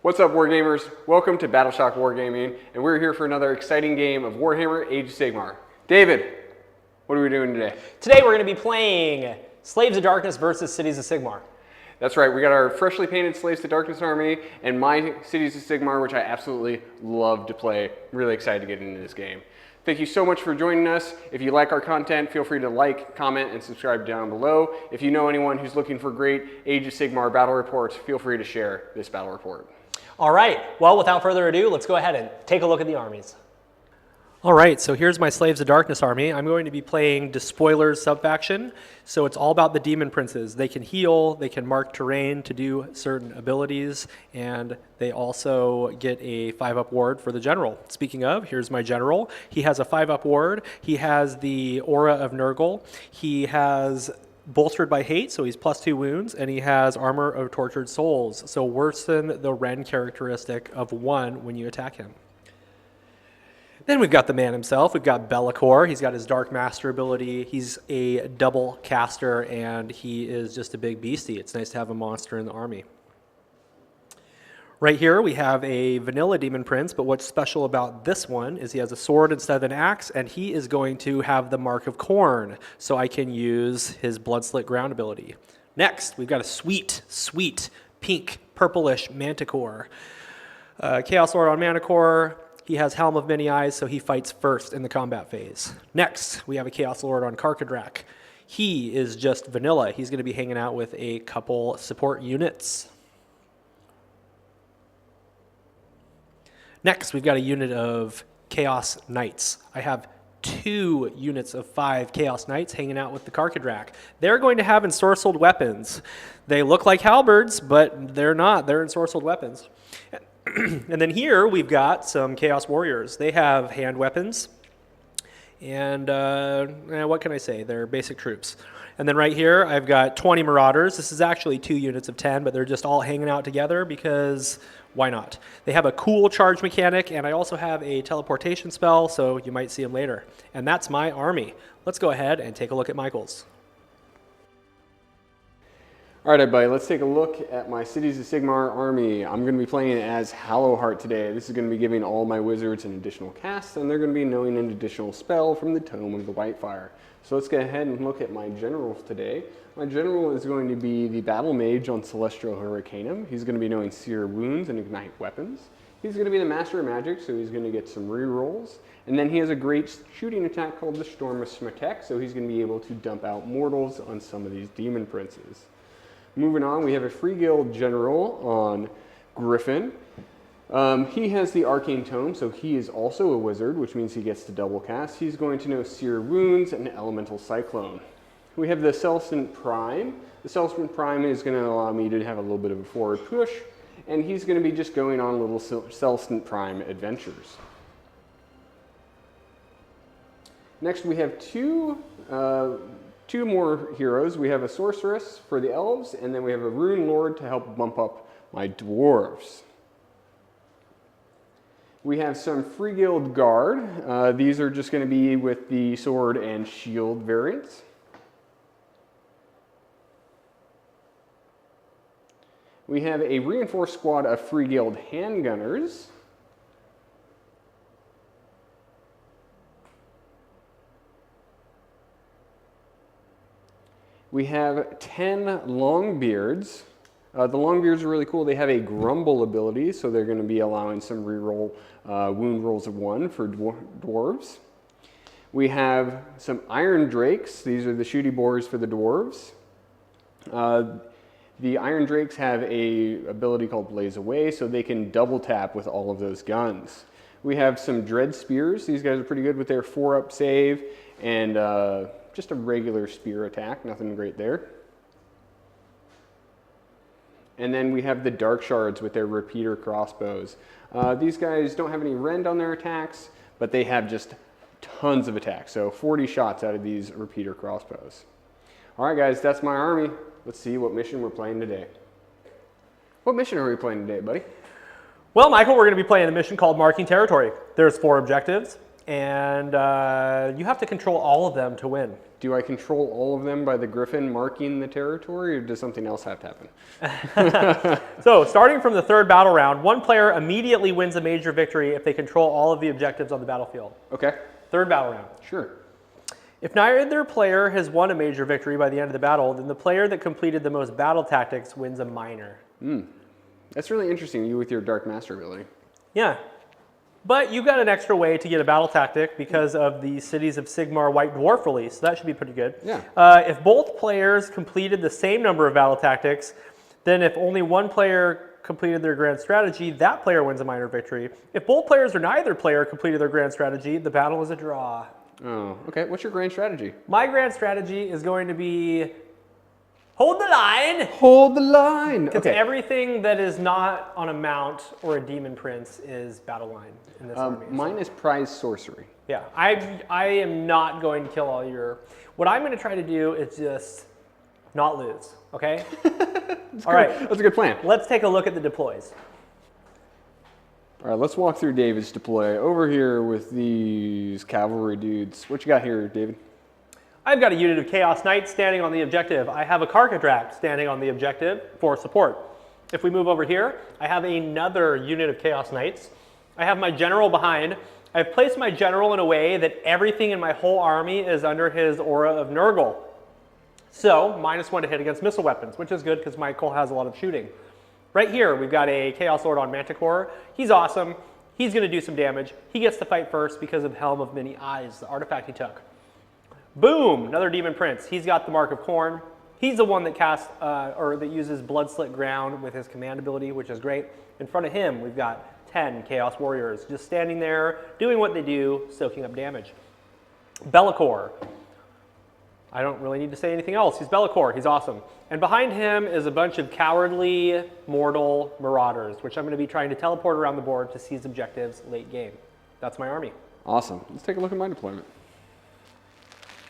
What's up, Wargamers? Welcome to Battleshock Wargaming, and we're here for another exciting game of Warhammer Age of Sigmar. David, what are we doing today? Today we're going to be playing Slaves of Darkness versus Cities of Sigmar. That's right, we got our freshly painted Slaves to Darkness army and my Cities of Sigmar, which I absolutely love to play. Really excited to get into this game. Thank you so much for joining us. If you like our content, feel free to like, comment, and subscribe down below. If you know anyone who's looking for great Age of Sigmar battle reports, feel free to share this battle report. All right, well, without further ado, let's go ahead and take a look at the armies. All right, so here's my Slaves of Darkness army. I'm going to be playing Despoilers subfaction. So it's all about the demon princes. They can heal, they can mark terrain to do certain abilities, and they also get a 5-up ward for the general. Speaking of, here's my general. He has a 5-up ward. He has the Aura of Nurgle. He has Bolstered by Hate, so he's +2 wounds, and he has Armor of Tortured Souls, so worsen the Ren characteristic of 1 when you attack him. Then we've got the man himself. We've got Be'lakor. He's got his Dark Master ability. He's a double caster, and he is just a big beastie. It's nice to have a monster in the army. Right here we have a vanilla Demon Prince, but what's special about this one is he has a sword instead of an axe, and he is going to have the Mark of Khorne, so I can use his Bloodslit Ground ability. Next, we've got a sweet pink, purplish Manticore. Chaos Lord on Manticore. He has Helm of Many Eyes, so he fights first in the combat phase. Next, we have a Chaos Lord on Karkadrak. He is just vanilla. He's going to be hanging out with a couple support units. Next, we've got a unit of Chaos Knights. I have 2 units of 5 Chaos Knights hanging out with the Karkadrak. They're going to have ensorcelled weapons. They look like halberds, but they're not. They're ensorcelled weapons. And then here we've got some Chaos Warriors. They have hand weapons, and what can I say? They're basic troops. And then right here I've got 20 Marauders. This is actually 2 units of 10, but they're just all hanging out together because why not? They have a cool charge mechanic, and I also have a teleportation spell, so you might see them later. And that's my army. Let's go ahead and take a look at Michael's. All right, everybody, let's take a look at my Cities of Sigmar army. I'm going to be playing as Hallowheart today. This is going to be giving all my wizards an additional cast, and they're going to be knowing an additional spell from the Tome of the Whitefire. So let's go ahead and look at my generals today. My general is going to be the Battle Mage on Celestial Hurricanum. He's going to be knowing Seer Wounds and Ignite Weapons. He's going to be the Master of Magic, so he's going to get some rerolls. And then he has a great shooting attack called the Storm of Smetek, so he's going to be able to dump out mortals on some of these demon princes. Moving on, we have a Free Guild General on Griffon. He has the Arcane Tome, so he is also a wizard, which means he gets to double cast. He's going to know Seer Wounds and Elemental Cyclone. We have the Celestant Prime. The Celestant Prime is going to allow me to have a little bit of a forward push, and he's going to be just going on little Celestant Prime adventures. Next, we have two more heroes. We have a Sorceress for the Elves, and then we have a Rune Lord to help bump up my Dwarves. We have some Free Guild Guard. These are just going to be with the sword and shield variants. We have a reinforced squad of Free Guild Handgunners. We have 10 Longbeards. The Longbeards are really cool. They have a Grumble ability, so they're going to be allowing some reroll wound rolls of 1 for dwarves. We have some Iron Drakes. These are the shooty boars for the dwarves. The Iron Drakes have a ability called Blaze Away, so they can double tap with all of those guns. We have some Dread Spears. These guys are pretty good with their 4-up save and just a regular spear attack, nothing great there. And then we have the Dark Shards with their repeater crossbows. These guys don't have any rend on their attacks, but they have just tons of attacks. So 40 shots out of these repeater crossbows. All right, guys, that's my army. Let's see what mission we're playing today. What mission are we playing today, buddy? Well, Michael, we're going to be playing a mission called Marking Territory. There's 4 objectives, and you have to control all of them to win. Do I control all of them by the Griffon marking the territory, or does something else have to happen? So, starting from the third battle round, one player immediately wins a major victory if they control all of the objectives on the battlefield. Okay. Third battle round. Sure. If neither player has won a major victory by the end of the battle, then the player that completed the most battle tactics wins a minor. That's really interesting, you with your Dark Master ability. Yeah. But you got an extra way to get a battle tactic because of the Cities of Sigmar White Dwarf release, so that should be pretty good. Yeah. If both players completed the same number of battle tactics, then if only one player completed their grand strategy, that player wins a minor victory. If both players or neither player completed their grand strategy, the battle is a draw. Oh, okay. What's your grand strategy? My grand strategy is going to be hold the line. Hold the line. Because Okay. everything that is not on a mount or a demon prince is battle line in this army. Mine is prize sorcery. Yeah, I am not going to kill all your... What I'm going to try to do is just not lose, okay? All right. That's a good plan. Let's take a look at the deploys. All right, let's walk through David's deploy. Over here with these cavalry dudes. What you got here, David? I've got a unit of Chaos Knights standing on the objective. I have a Carcadract standing on the objective for support. If we move over here, I have another unit of Chaos Knights. I have my general behind. I've placed my general in a way that everything in my whole army is under his aura of Nurgle. So, -1 to hit against missile weapons, which is good because Michael has a lot of shooting. Right here, we've got a Chaos Lord on Manticore. He's awesome. He's going to do some damage. He gets to fight first because of Helm of Many Eyes, the artifact he took. Boom! Another Demon Prince. He's got the Mark of Khorne. He's the one that casts, or that uses Blood Slit Ground with his command ability, which is great. In front of him, we've got 10 Chaos Warriors just standing there, doing what they do, soaking up damage. Be'lakor. I don't really need to say anything else. He's Be'lakor. He's awesome. And behind him is a bunch of cowardly, mortal marauders, which I'm going to be trying to teleport around the board to seize objectives late game. That's my army. Awesome. Let's take a look at my deployment.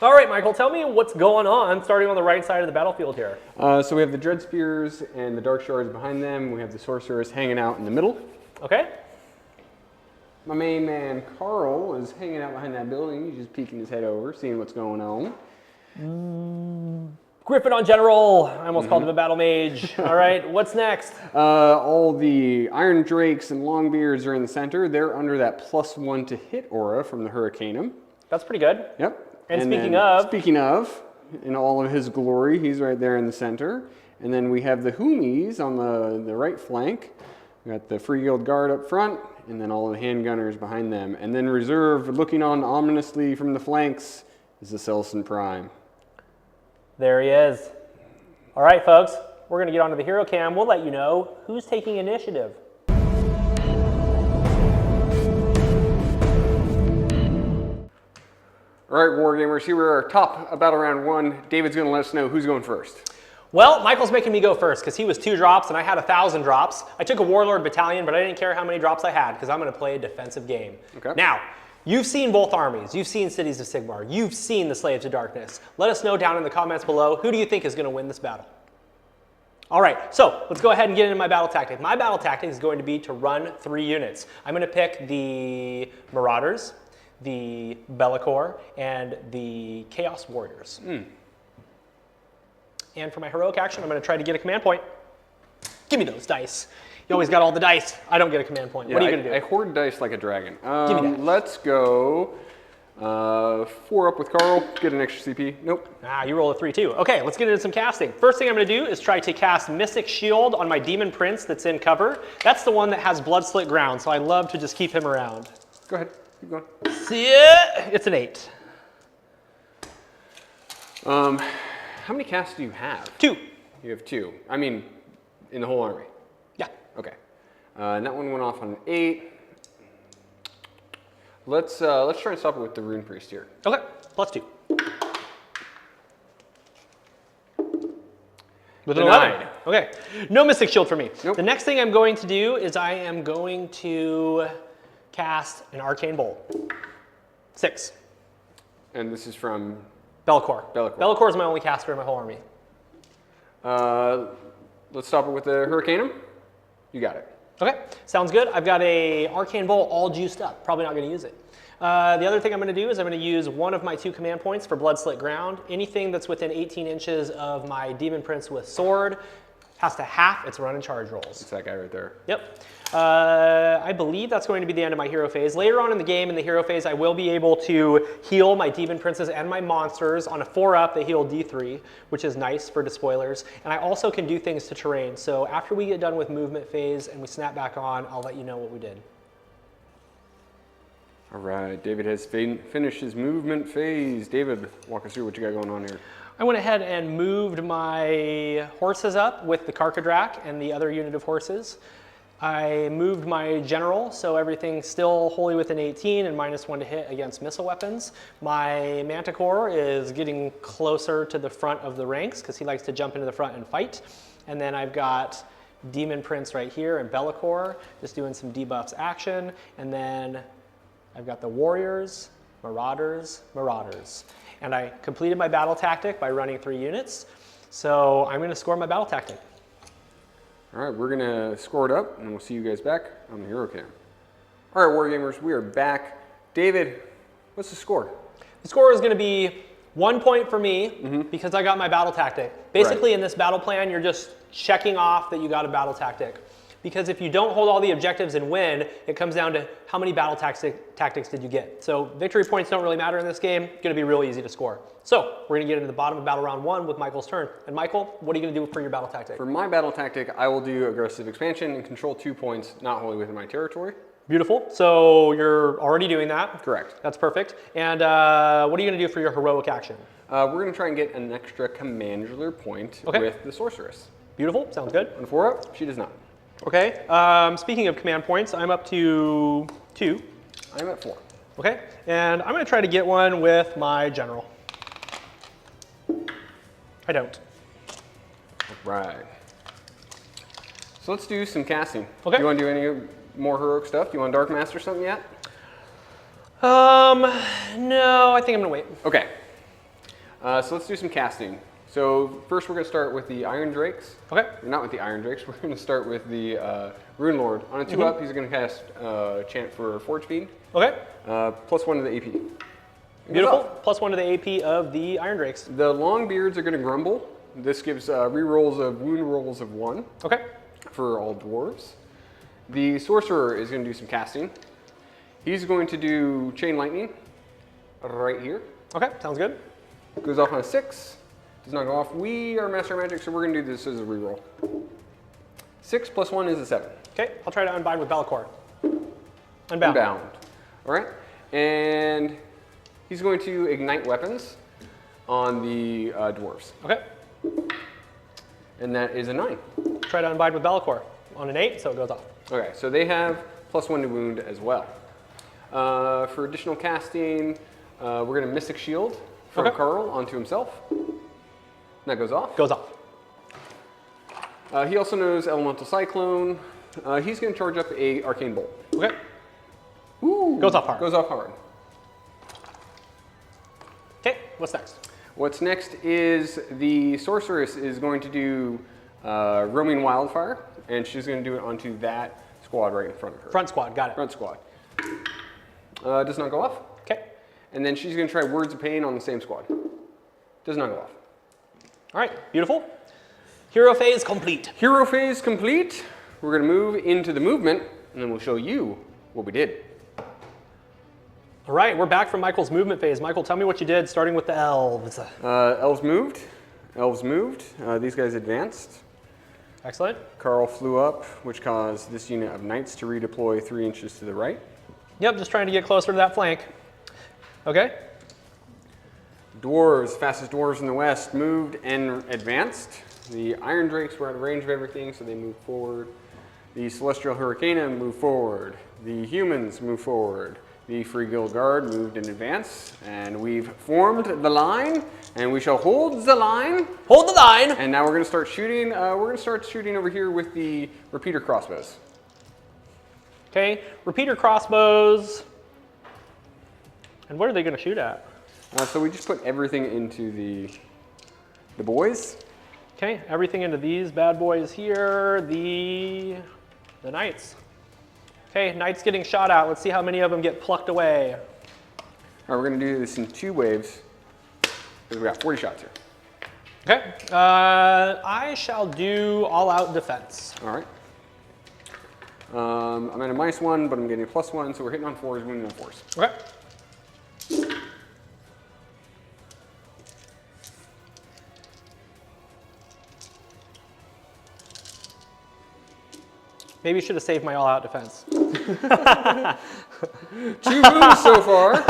All right, Michael, tell me what's going on starting on the right side of the battlefield here. So we have the Dread Spears and the Dark Shards behind them. We have the Sorceress hanging out in the middle. Okay. My main man, Carl, is hanging out behind that building. He's just peeking his head over, seeing what's going on. Griffon on general. I almost called him a battle mage. All right, what's next? All the Iron Drakes and Longbeards are in the center. They're under that +1 to hit aura from the Hurricaneum. That's pretty good. Yep. And speaking then, of... Speaking of, in all of his glory, he's right there in the center. And then we have the Humies on the right flank. We got the Free Guild Guard up front, and then all the handgunners behind them. And then reserve, looking on ominously from the flanks, is the Selson Prime. There he is. All right, folks, we're going to get onto the hero cam. We'll let you know who's taking initiative. All right, Wargamers, here we are, top of Battle Round 1. David's going to let us know who's going first. Well, Michael's making me go first because he was 2 drops and I had 1,000 drops. I took a Warlord battalion, but I didn't care how many drops I had because I'm going to play a defensive game. Okay. Now, you've seen both armies. You've seen Cities of Sigmar. You've seen the Slaves of Darkness. Let us know down in the comments below, who do you think is going to win this battle? All right, so let's go ahead and get into my battle tactic. My battle tactic is going to be to run 3 units. I'm going to pick the Marauders, the Be'lakor, and the Chaos Warriors. And for my heroic action, I'm going to try to get a command point. Give me those dice. You always got all the dice. I don't get a command point. Yeah, what are you going to do? I hoard dice like a dragon. Give me that. Let's go 4 up with Carl. Get an extra CP. Nope. Ah, you roll a 3 too. Okay, let's get into some casting. First thing I'm going to do is try to cast Mystic Shield on my Demon Prince that's in cover. That's the one that has Blood Slit Ground, so I love to just keep him around. Go ahead. Keep going. See ya! It's an 8. How many casts do you have? 2. You have 2. I mean, in the whole army. Yeah. Okay. And that one went off on an 8. Let's try and stop it with the Rune Priest here. Okay, +2. With an 11. Okay, no Mystic Shield for me. Nope. The next thing I'm going to do is I am going to cast an Arcane Bolt. 6. And this is from Be'lakor. Be'lakor. Be'lakor is my only caster in my whole army. let's stop it with the Hurricaneum. You got it. Okay, sounds good. I've got a arcane bolt all juiced up. Probably not going to use it. The other thing I'm going to do is I'm going to use one of my 2 command points for Blood Slit Ground. Anything that's within 18 inches of my Demon Prince with sword has to half its run and charge rolls. It's that guy right there. Yep. I believe that's going to be the end of my hero phase. Later on in the game, in the hero phase, I will be able to heal my Demon Princes and my monsters. On a 4-up, they heal D3, which is nice for despoilers. And I also can do things to terrain. So after we get done with movement phase and we snap back on, I'll let you know what we did. All right, David has finished his movement phase. David, walk us through what you got going on here. I went ahead and moved my horses up with the Karkadrak and the other unit of horses. I moved my general, so everything's still wholly within 18 and -1 to hit against missile weapons. My Manticore is getting closer to the front of the ranks because he likes to jump into the front and fight. And then I've got Demon Prince right here and Bellacore just doing some debuffs action. And then I've got the Warriors, Marauders. And I completed my battle tactic by running 3 units. So I'm going to score my battle tactic. All right, we're going to score it up, and we'll see you guys back on the Hero Cam. All right, Wargamers, we are back. David, what's the score? The score is going to be 1 point for me because I got my battle tactic. Basically, in this battle plan, you're just checking off that you got a battle tactic. Because if you don't hold all the objectives and win, it comes down to how many battle tactics did you get. So victory points don't really matter in this game. It's going to be real easy to score. So we're going to get into the bottom of battle round 1 with Michael's turn. And Michael, what are you going to do for your battle tactic? For my battle tactic, I will do aggressive expansion and control 2 points not wholly within my territory. Beautiful. So you're already doing that. Correct. That's perfect. And what are you going to do for your heroic action? We're going to try and get an extra commandular point with the sorceress. Beautiful. Sounds good. On a 4-up, she does not. Okay. Speaking of command points, I'm up to 2. I'm at 4. Okay. And I'm going to try to get one with my general. I don't. Right. So let's do some casting. Okay. Do you want to do any more heroic stuff? Do you want Dark Master something yet? No, I think I'm going to wait. Okay. So let's do some casting. So first we're going to start with the Iron Drakes. Okay. Not with the Iron Drakes, we're going to start with the Rune Lord. On a 2-up, he's going to cast Chant for Forge Fiend. Okay. +1 to the AP. Beautiful. +1 to the AP of the Iron Drakes. The Longbeards are going to grumble. This gives rerolls of wound rolls of 1. Okay. For all dwarves. The Sorcerer is going to do some casting. He's going to do Chain Lightning right here. Okay, sounds good. Goes off on a 6. Does not go off. We are Master Magic, so we're going to do this as a reroll. 6 + 1 is a 7. Okay, I'll try to unbind with Bellacore. Unbound. Unbound. All right. And he's going to ignite weapons on the dwarves. Okay. And that is a 9. Try to unbind with Bellacore on an 8, so it goes off. Okay, so they have +1 to wound as well. For additional casting, we're going to Mystic Shield from Carl onto himself. And that goes off. Goes off. He also knows Elemental Cyclone. He's going to charge up a Arcane Bolt. Okay. Ooh, goes off hard. Goes off hard. Okay, what's next? What's next is the Sorceress is going to do Roaming Wildfire, and she's going to do it onto that squad right in front of her. Front squad, got it. Front squad. Does not go off. Okay. And then she's going to try Words of Pain on the same squad. Does not go off. All right, beautiful. Hero phase complete. Hero phase complete. We're going to move into the movement, and then we'll show you what we did. All right, we're back from Michael's movement phase. Michael, tell me what you did, starting with the elves. Elves moved. Elves moved. These guys advanced. Excellent. Carl flew up, which caused this unit of knights to redeploy 3 inches to the right. Yep, just trying to get closer to that flank. Okay. Dwarves, fastest dwarves in the west, moved and advanced. The Iron Drakes were out of range of everything, so they moved forward. The Celestial Hurricane moved forward. The humans moved forward. The Free Guild Guard moved in advance, and we've formed the line, and we shall hold the line. Hold the line. And now we're going to start shooting. We're going to start shooting over here with the repeater crossbows. Okay, repeater crossbows. And what are they going to shoot at? So we just put everything into the boys. Okay, everything into these bad boys here. The The knights. Okay, knights getting shot at. Let's see how many of them get plucked away. All right, we're going to do this in 2 waves because we got 40 shots here. Okay, I shall do all-out defense. All right. I'm at a -1, but I'm getting a +1, so we're hitting on 4s, wounding on 4s. Okay. Maybe you should have saved my all-out defense. 2 wounds so far.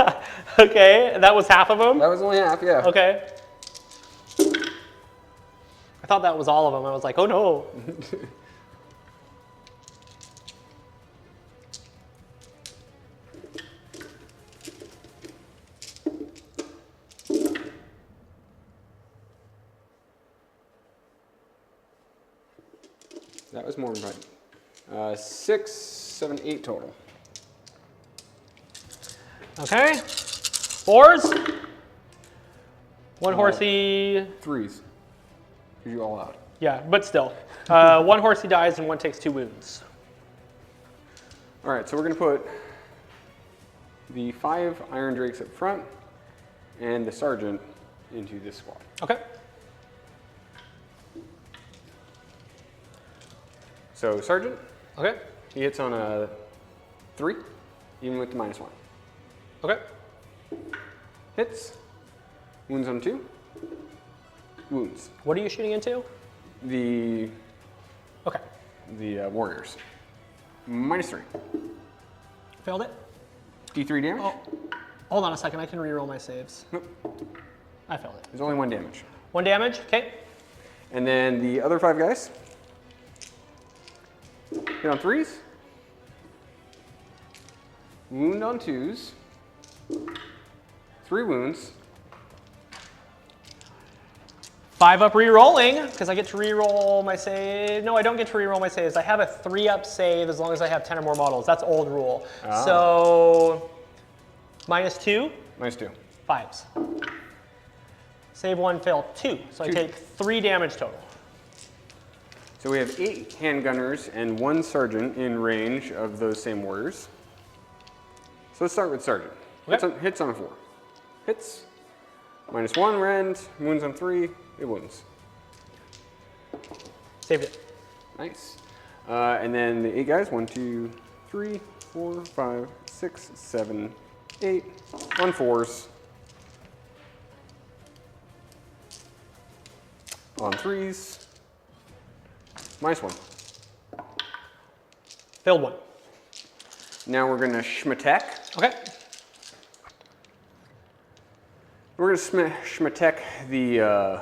Okay, that was half of them? That was only half, yeah. Okay. I thought that was all of them. I was like, oh no. That was more than right. 6, 7, 8 total. Okay. 4s. 1 horsey. 3s. Because you all out. Yeah, but still. 1 horsey dies and 1 takes 2 wounds. All right, so we're going to put the 5 Iron Drakes up front and the Sergeant into this squad. Okay. So Sergeant, Okay. he hits on a 3, even with the -1. Okay. Hits. Wounds on 2. Wounds. What are you shooting into? The Okay. warriors. -3. Failed it? D3 damage. Oh, hold on a second. I can reroll my saves. Nope. I failed it. There's only 1 damage. 1 damage. Okay. And then the other 5 guys hit on 3s. Wound on 2s. 3 wounds. 5 up re-rolling, because I get to re-roll my save. No, I don't get to re-roll my saves. I have a 3-up save as long as I have 10 or more models. That's old rule. Ah. So, -2, -2. 5s. Save 1, fail 2. So I 2. take 3 damage total. So we have 8 handgunners and 1 sergeant in range of those same warriors. So let's start with sergeant. Okay. Hits on a 4. Hits. -1 rend. Wounds on 3. It wounds. Saved it. Nice. And then the 8 guys. 1, 2, 3, 4, 5, 6, 7, 8. On 4s. On 3s. -1. Failed 1. Now we're going to schmatek. Okay. We're going to schmatek the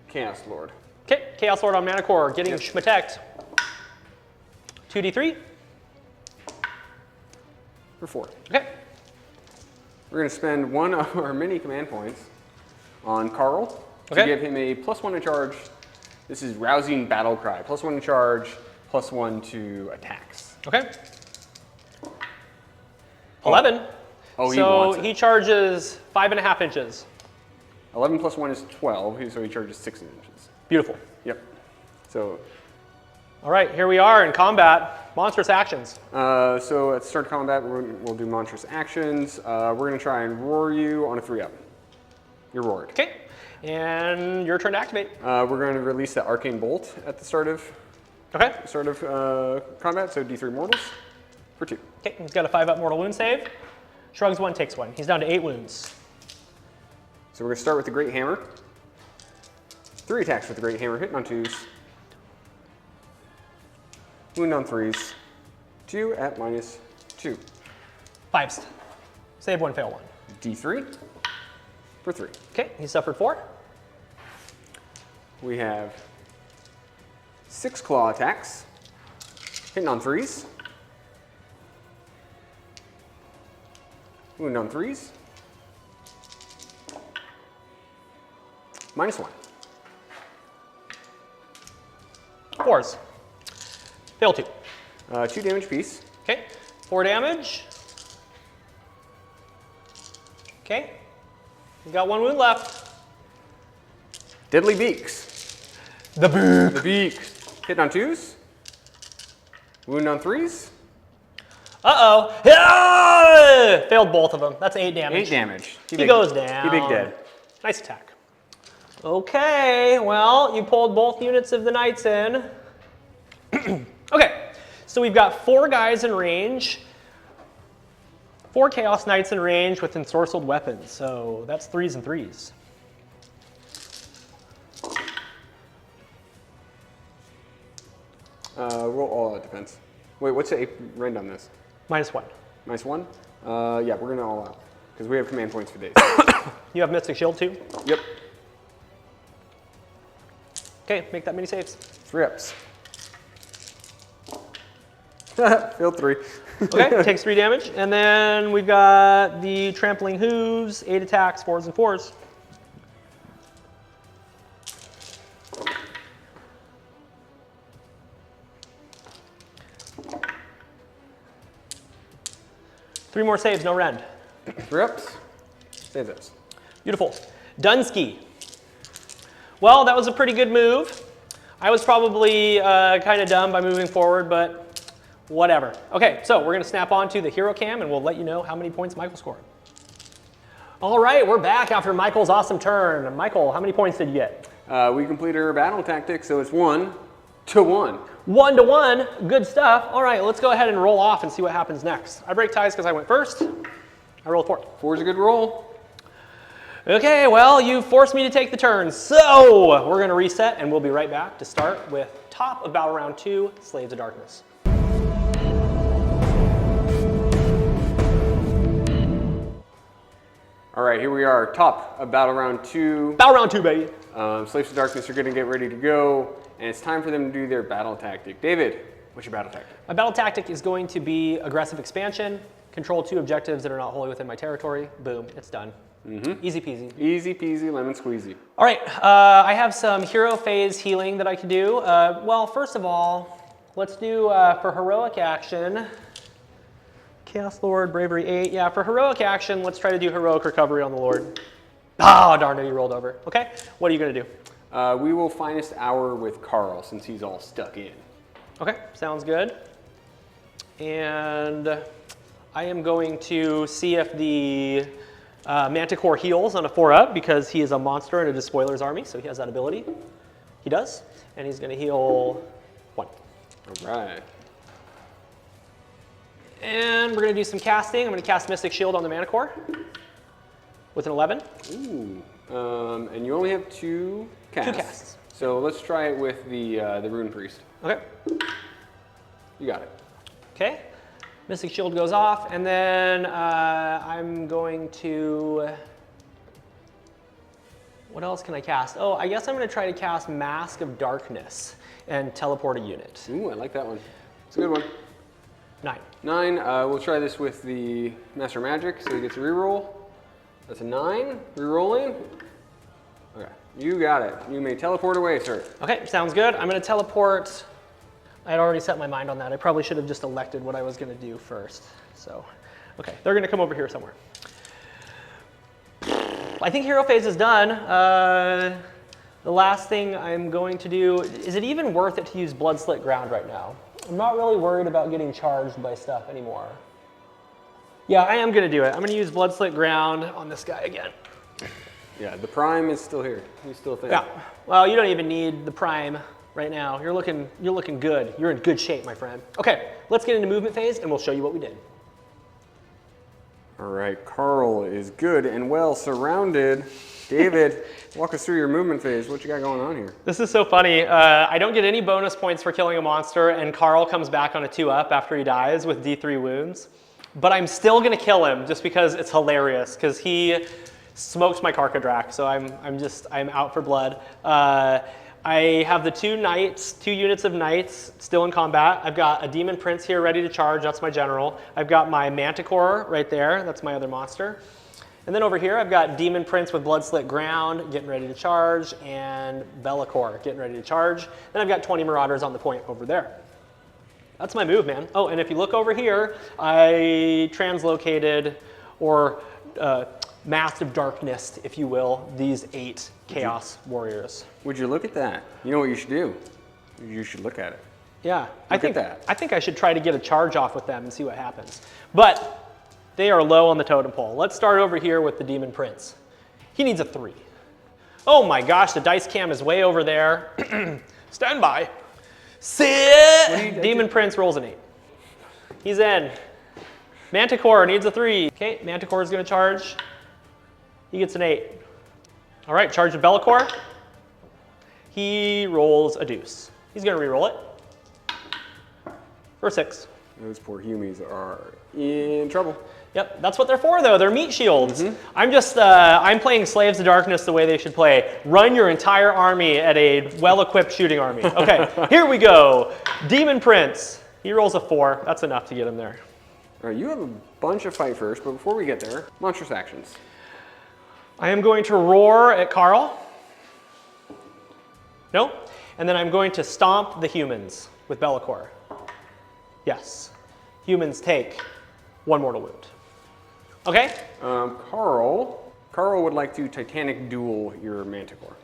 Chaos Lord. Okay, Chaos Lord on Mana Core, getting Yep. schmateked. 2d3. For 4. Okay. We're going to spend 1 of our mini command points on Carl Okay. to give him a +1 to charge. This is Rousing Battle Cry. +1 to charge, +1 to attacks. Okay. 11. Oh, he so wants it. he charges 5.5 inches. 11 + 1 is 12, so he charges 6 inches. Beautiful. Yep. So All right, here we are in combat. Monstrous actions. so at the start of combat, we'll do monstrous actions. We're going to try and roar you on a 3-up. You're roared. Okay, and your turn to activate. We're going to release the Arcane Bolt at the start of Okay. combat, so D3 mortals for 2. Okay, he's got a 5-up mortal wound save. Shrugs 1, takes 1. He's down to 8 wounds. So we're going to start with the Great Hammer. 3 attacks with the Great Hammer, hitting on 2s. Wound on 3s. 2 at -2. 5s. Save 1, fail 1. D3 for 3. Okay, he suffered 4. We have 6 claw attacks, hitting on 3s. Wound on 3s. -1. 4s. Fail 2. 2 damage piece. Okay, 4 damage. Okay, he's got 1 wound left. Deadly Beaks. The boo. The beak. Hitting on 2s. Wound on 3s. Uh-oh. Ah! Failed both of them. That's 8 damage. 8 damage. He goes down. He big dead. Nice attack. Okay, well, you pulled both units of the knights in. Okay, so we've got 4 guys in range. 4 Chaos Knights in range with ensorcelled weapons. So that's 3s and 3s. Roll all out defense. Wait, what's the rend on this? -1. -1? Yeah, we're gonna all out because we have command points for days. You have Mystic Shield too? Yep. Okay, make that many saves. 3 ups. Failed 3. Okay, takes 3 damage. And then we've got the Trampling Hooves, 8 attacks, 4s and 4s. Three more saves, no rend. 3 ups. Save those. Beautiful. Dunsky. Well, that was a pretty good move. I was probably kind of dumb by moving forward, but whatever. Okay, so we're going to snap on to the hero cam, and we'll let you know how many points Michael scored. All right, we're back after Michael's awesome turn. Michael, how many points did you get? We completed our battle tactic, so it's 1 to 1. 1 to 1, good stuff. All right, let's go ahead and roll off and see what happens next. I break ties because I went first. I rolled 4. 4's a good roll. Okay, well, you forced me to take the turn, so we're going to reset, and we'll be right back to start with top of Battle Round 2, Slaves of Darkness. All right, here we are, top of Battle Round 2. Battle Round 2, baby. Slaves of Darkness are going to get ready to go, and it's time for them to do their battle tactic. David, what's your battle tactic? My battle tactic is going to be aggressive expansion, control 2 objectives that are not wholly within my territory. Boom, it's done. Easy peasy. Easy peasy, lemon squeezy. All right, I have some hero phase healing that I can do. Well, first of all, let's do for heroic action. Chaos Lord, Bravery 8. Yeah, for heroic action, let's try to do heroic recovery on the Lord. Oh, darn it, he rolled over. Okay, what are you going to do? We will finest hour with Carl since he's all stuck in. Okay, sounds good. And I am going to see if the Manticore heals on a 4-up because he is a monster in a Despoiler's army, so he has that ability. He does, and he's going to heal 1. All right. And we're going to do some casting. I'm going to cast Mystic Shield on the Manticore with an 11. Ooh. And you only have 2 casts. 2 casts. So let's try it with the Rune Priest. Okay. You got it. Okay. Mystic Shield goes off, and then I'm going to... What else can I cast? Oh, I guess I'm going to try to cast Mask of Darkness and teleport a unit. Ooh, I like that one. It's a good one. 9. 9. We'll try this with the Master Magic, so he gets a reroll. That's a 9. Rerolling. Okay, you got it. You may teleport away, sir. Okay, sounds good. I'm going to teleport. I had already set my mind on that. I probably should have just elected what I was going to do first. So, okay, they're going to come over here somewhere. I think hero phase is done. The last thing I'm going to do, is it even worth it to use Blood Slit Ground right now? I'm not really worried about getting charged by stuff anymore. Yeah, I am going to do it. I'm going to use Blood Slit Ground on this guy again. Yeah, the Prime is still here. He's still there. Yeah, well, you don't even need the Prime right now. You're looking good. You're in good shape, my friend. Okay, let's get into movement phase, and we'll show you what we did. All right, Carl is good and well surrounded. David, walk us through your movement phase. What you got going on here? This is so funny. I don't get any bonus points for killing a monster, and Carl comes back on a 2-up after he dies with D3 wounds. But I'm still gonna kill him just because it's hilarious, because he smoked my Karkadrak, so I'm out for blood. I have the 2 knights, 2 units of knights still in combat. I've got a Demon Prince here ready to charge, that's my general. I've got my Manticore right there, that's my other monster. And then over here, I've got Demon Prince with Blood Slit Ground getting ready to charge, and Bellacore getting ready to charge. Then I've got 20 Marauders on the point over there. That's my move, man. Oh, and if you look over here, I translocated, or Mask of Darkness, if you will, these 8 Chaos Warriors. Would you look at that? You know what you should do? You should look at it. Yeah, I think I should try to get a charge off with them and see what happens. But they are low on the totem pole. Let's start over here with the Demon Prince. He needs a 3. Oh my gosh, the dice cam is way over there. Stand by. Sit! Demon Prince rolls an 8. He's in. Manticore needs a 3. Okay, Manticore is going to charge. He gets an 8. All right, charge of Be'lakor. He rolls a deuce. He's going to re-roll it for a 6. Those poor humies are in trouble. Yep, that's what they're for, though. They're meat shields. I'm playing Slaves of Darkness the way they should play. Run your entire army at a well-equipped shooting army. Okay, here we go. Demon Prince. He rolls a 4. That's enough to get him there. All right, you have a bunch of fight first, but before we get there, monstrous actions. I am going to roar at Carl. No. And then I'm going to stomp the humans with Be'lakor. Yes. Humans take 1 mortal wound. Okay? Carl would like to Titanic duel your Manticore.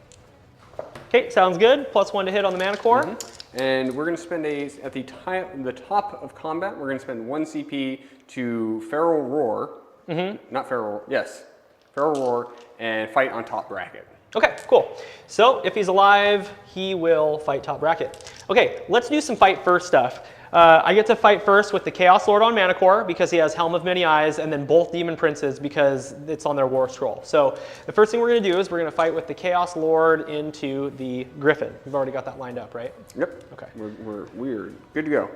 Okay, sounds good. +1 to hit on the Manticore. And we're going to spend at the top of combat, we're going to spend 1 CP to Feral Roar. Not Feral, yes. Feral Roar and fight on top bracket. Okay, cool. So if he's alive, he will fight top bracket. Okay, let's do some fight first stuff. I get to fight first with the Chaos Lord on Manticore because he has Helm of Many Eyes, and then both Demon Princes because it's on their War Scroll. So the first thing we're going to do is we're going to fight with the Chaos Lord into the Griffon. We've already got that lined up, right? Yep. Okay. We're good to go.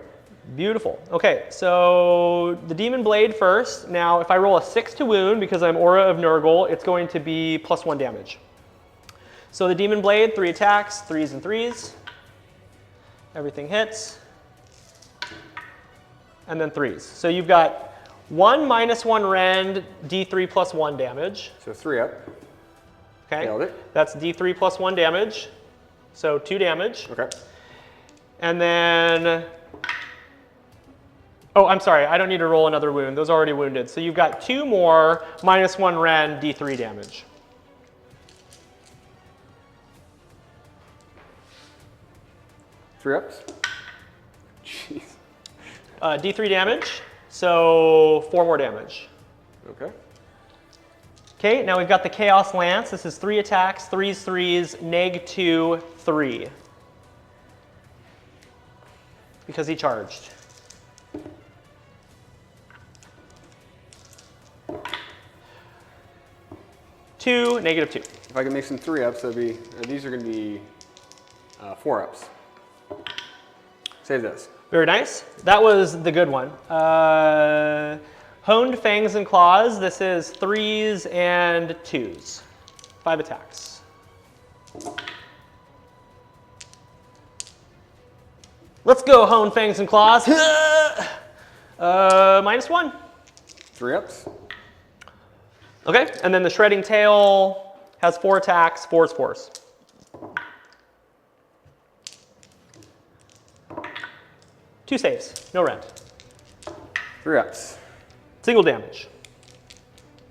Beautiful. Okay, so the Demon Blade first. Now, if I roll a 6 to wound because I'm Aura of Nurgle, it's going to be +1 damage. So the Demon Blade, 3 attacks, 3s and 3s. Everything hits. And then 3s. So you've got 1 -1 rend, D3 +1 damage. So 3 up. Okay. Nailed it. That's D3 +1 damage. So 2 damage. Okay. And then, oh, I'm sorry, I don't need to roll another wound. Those are already wounded. So you've got 2 more -1 rend, D3 damage. Three ups. Jeez. D3 damage, so 4 more damage. Okay. Okay, now we've got the Chaos Lance. This is 3 attacks, 3s, 3s, -2, 3. Because he charged. -2, -2. If I can make some 3 ups, that'd be, these are going to be 4 ups. Save those. Very nice. That was the good one. Honed Fangs and Claws. This is 3s and 2s. 5 attacks. Let's go, Honed Fangs and Claws. -1. 3 ups. Okay, and then the Shredding Tail has 4 attacks, 4s, 4s. Two saves, no rend. 3 ups. Single damage.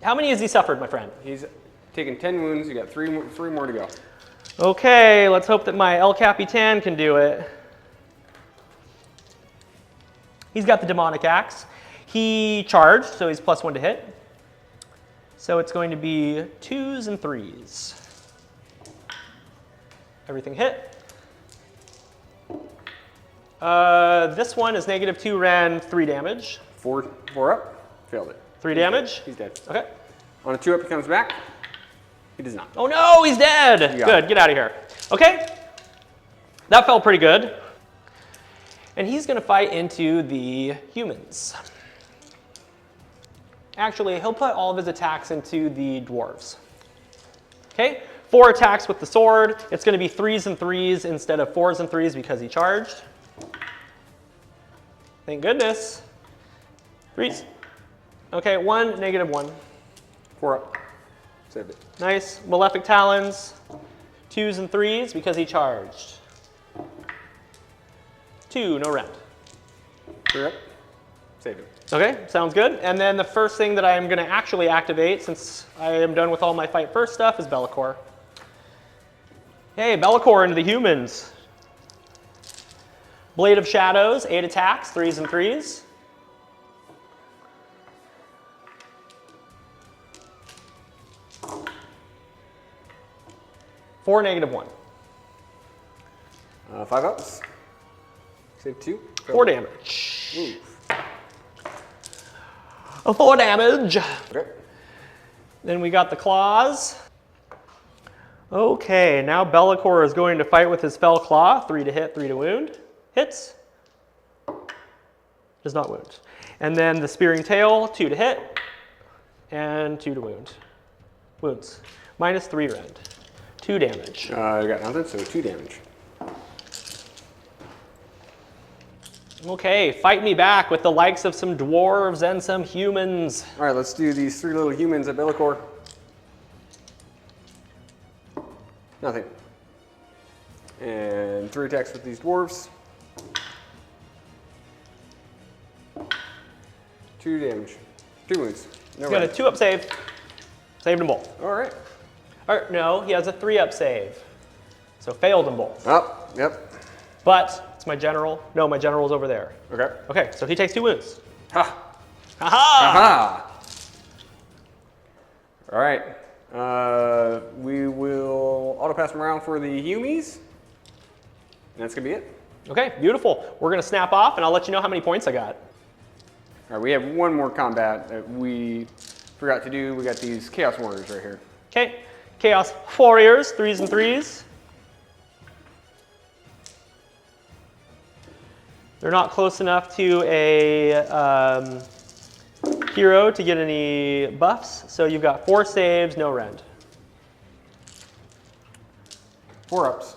How many has he suffered, my friend? He's taken 10 wounds. You got 3 more to go. Okay, let's hope that my El Capitan can do it. He's got the Demonic Axe. He charged, so he's +1 to hit. So it's going to be 2s and 3s. Everything hit. This one is -2 rend, 3 damage. 4 up. Failed it. 3 damage. He's dead. Okay. On a 2 up, he comes back. He does not. Oh no, he's dead. Good, get out of here. Okay. That felt pretty good. And he's going to fight into the humans. Actually, he'll put all of his attacks into the dwarves. Okay, 4 attacks with the sword. It's going to be 3s and 3s instead of 4s and 3s because he charged. Thank goodness. 3s. Okay, 1, -1. 4 up. Saved it. Nice. Malefic Talons. 2s and 3s because he charged. 2, no rend. 3 up. Saved it. Okay, sounds good. And then the first thing that I am going to actually activate, since I am done with all my fight first stuff, is Be'lakor. Hey, Be'lakor into the humans. Blade of Shadows, 8 attacks, 3s and 3s. Four, -1. 5 ups. Save 2. 4 damage. Ooh. 4 damage. Okay. Then we got the claws. Okay, now Be'lakor is going to fight with his fell claw. 3 to hit, 3 to wound. Hits. Does not wound. And then the spearing tail, 2 to hit, and 2 to wound. Wounds. -3 rend. 2 damage. I got nothing, so 2 damage. Okay, fight me back with the likes of some dwarves and some humans. All right, let's do these 3 little humans at Be'lakor. Nothing. And 3 attacks with these dwarves. 2 damage. 2 wounds. No He's got a rend. 2-up save. Saved them both. All right. Or no, he has a 3-up save. So failed them both. Oh, yep. But it's my general. No, my general's over there. Okay. Okay, so he takes 2 wounds. Ha! Aha! Aha! All right. We will auto pass them around for the humies. And that's gonna be it. Okay, beautiful. We're gonna snap off and I'll let you know how many points I got. All right, we have one more combat that we forgot to do. We got these Chaos Warriors right here. Okay, Chaos Warriors, 3s and 3s. They're not close enough to a hero to get any buffs, so you've got 4 saves, no rend. 4 ups.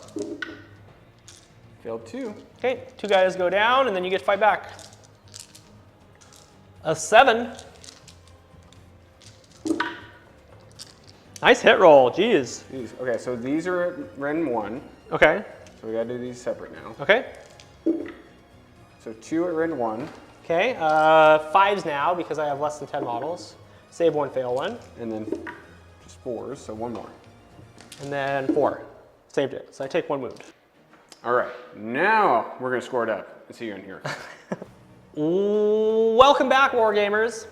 Failed 2. Okay, 2 guys go down, and then you get to fight back. A 7. Nice hit roll, jeez. Jeez. Okay, so these are at Ren 1. Okay, So we gotta do these separate now. okay, So 2 at Ren 1, okay. 5s now, because I have less than 10 models. Save 1, fail 1. and then just 4s, so 1 more. And then 4. Saved it, so I take 1 wound. All right, now we're gonna score it up and see you in here. Welcome back, Wargamers.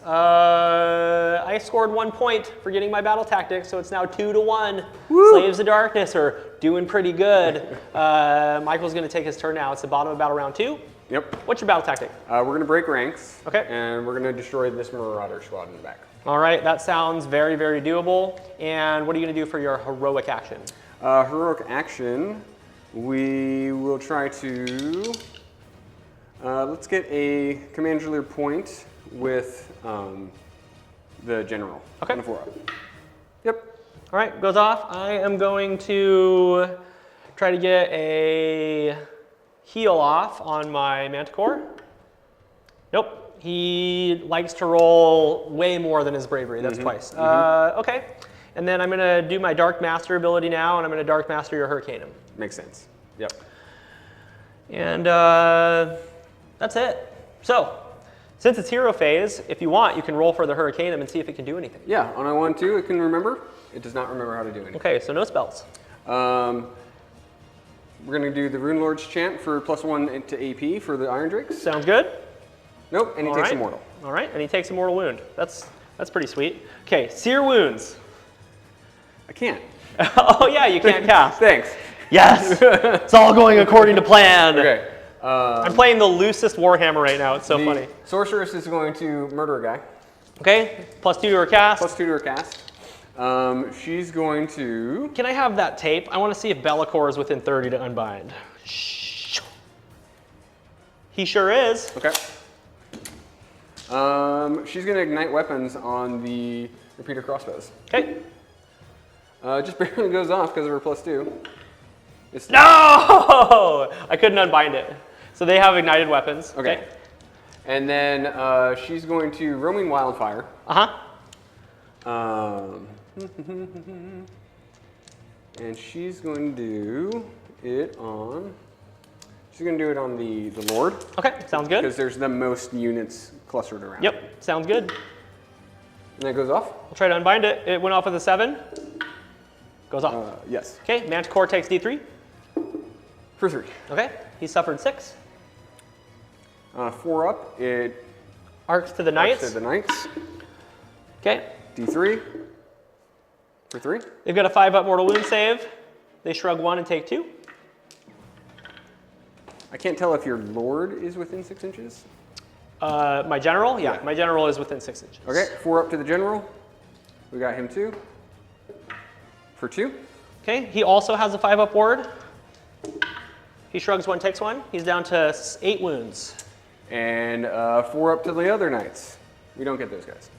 I scored 1 point for getting my battle tactics, so it's now 2 to 1. Woo! Slaves of Darkness are doing pretty good. Michael's going to take his turn now. It's the bottom of battle round 2. Yep. What's your battle tactic? We're gonna break ranks. Okay. And we're gonna destroy this Marauder squad in the back. All right, that sounds very, very doable. And what are you going to do for your heroic action? Heroic action, we will try to, let's get a commander point with the general. Okay. On a 4-up. Yep. All right, goes off. I am going to try to get a heal off on my Manticore. Nope, he likes to roll way more than his bravery. That's twice. Okay, and then I'm gonna do my Dark Master ability now, and I'm gonna Dark Master your Hurricaneum. Makes sense. Yep. And that's it. So, since it's hero phase, if you want, you can roll for the Hurricaneum and see if it can do anything. Yeah, on a 1-2, it can remember. It does not remember how to do anything. Okay, so no spells. We're gonna do the Rune Lord's chant for +1 to AP for the Iron Drakes. Sounds good? Nope, and he All takes right. Immortal. All right, and he takes a mortal wound. That's pretty sweet. Okay, Seer Wounds. I can't. Oh yeah, you can't cast. Thanks. Yes, it's all going according to plan. Okay. I'm playing the loosest Warhammer right now. It's so funny. Sorceress is going to murder a guy. Okay, +2 to her cast. +2 to her cast. She's going to... Can I have that tape? I want to see if Be'lakor is within 30 to unbind. He sure is. Okay. She's going to ignite weapons on the repeater crossbows. Okay. Just barely goes off because of her +2. It's No! I couldn't unbind it. So they have ignited weapons. Okay. And then she's going to Roaming Wildfire. And she's going to do it on... She's going to do it on the Lord. Okay, sounds good. Because there's the most units clustered around. Yep, sounds good. And that goes off? I'll try to unbind it. It went off with a 7. Goes off. Yes. Okay, Manticore takes D3. For 3. Okay, he suffered 6. 4 up, it Arcs to the arcs knights. to the knights. Okay, D3 for 3. they've got a 5 up mortal wound save. They shrug 1 and take 2. I can't tell if your lord is within 6 inches. My general? Yeah, Yeah. my general is within 6 inches. Okay, 4 up to the general. We got him 2. For 2. Okay, he also has a 5 up ward. He shrugs 1, takes 1. He's down to 8 wounds. And 4 up to the other knights. We don't get those guys.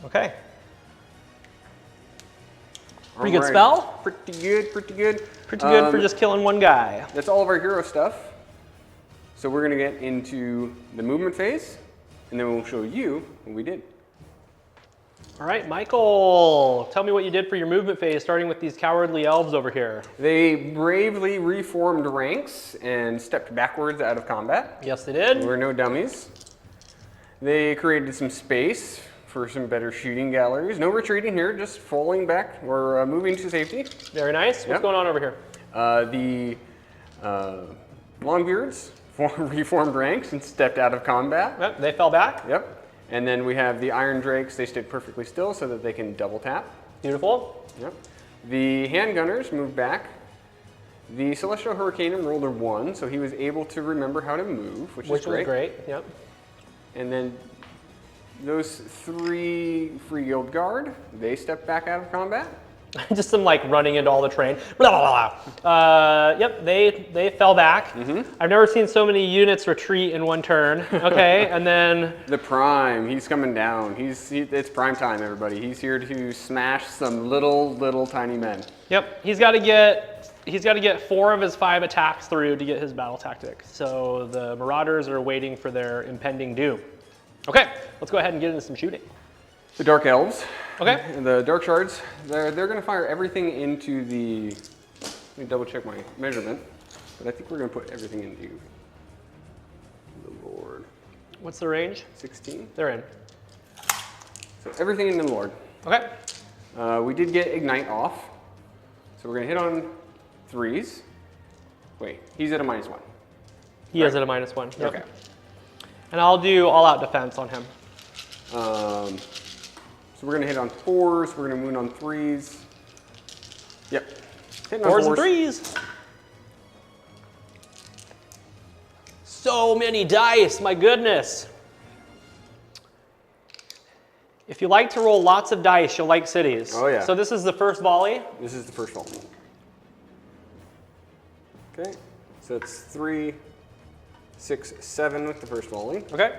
Okay. Pretty good Alright. spell. Pretty good, pretty good. Pretty good for just killing one guy. That's all of our hero stuff. So we're going to get into the movement phase, and then we'll show you what we did. All right, Michael, tell me what you did for your movement phase, starting with these cowardly elves over here. They bravely reformed ranks and stepped backwards out of combat. Yes, they did. We're no dummies. They created some space for some better shooting galleries. No retreating here, just falling back or moving to safety. Very nice. What's Yep. going on over here? The Longbeards reformed ranks and stepped out of combat. Yep, they fell back. Yep. And then we have the Iron Drakes. They stayed perfectly still so that they can double tap. Beautiful. Yep. The Handgunners moved back. The Celestial Hurricaneum rolled a 1, so he was able to remember how to move, which is great. Was great. Yep. And then those 3 Free Guild Guard, they stepped back out of combat. Just some like running into all the terrain. Blah, blah, blah. Yep, they fell back. I've never seen so many units retreat in one turn. Okay, and then The Prime, he's coming down. It's prime time, everybody. He's here to smash some little tiny men. yep, he's got to get 4 of his 5 attacks through to get his battle tactic. So the Marauders are waiting for their impending doom. Okay, let's go ahead and get into some shooting. The Dark Elves. Okay. And the Dark Shards, they're going to fire everything into the... Let me double check my measurement. But I think we're going to put everything into the Lord. What's the range? 16. They're in. So everything in the Lord. Okay. We did get Ignite off. So we're going to hit on 3s. Wait, he's at a -1. He is at a -1. Yep. Okay. And I'll do all-out defense on him. So we're going to hit on 4s. We're going to wound on 3s. Yep. Hitting on 4s and 3s. So many dice, my goodness. If you like to roll lots of dice, you'll like cities. Oh, yeah. So this is the first volley. This is the first volley. Okay. So it's 3, 6, 7 with the first volley. Okay.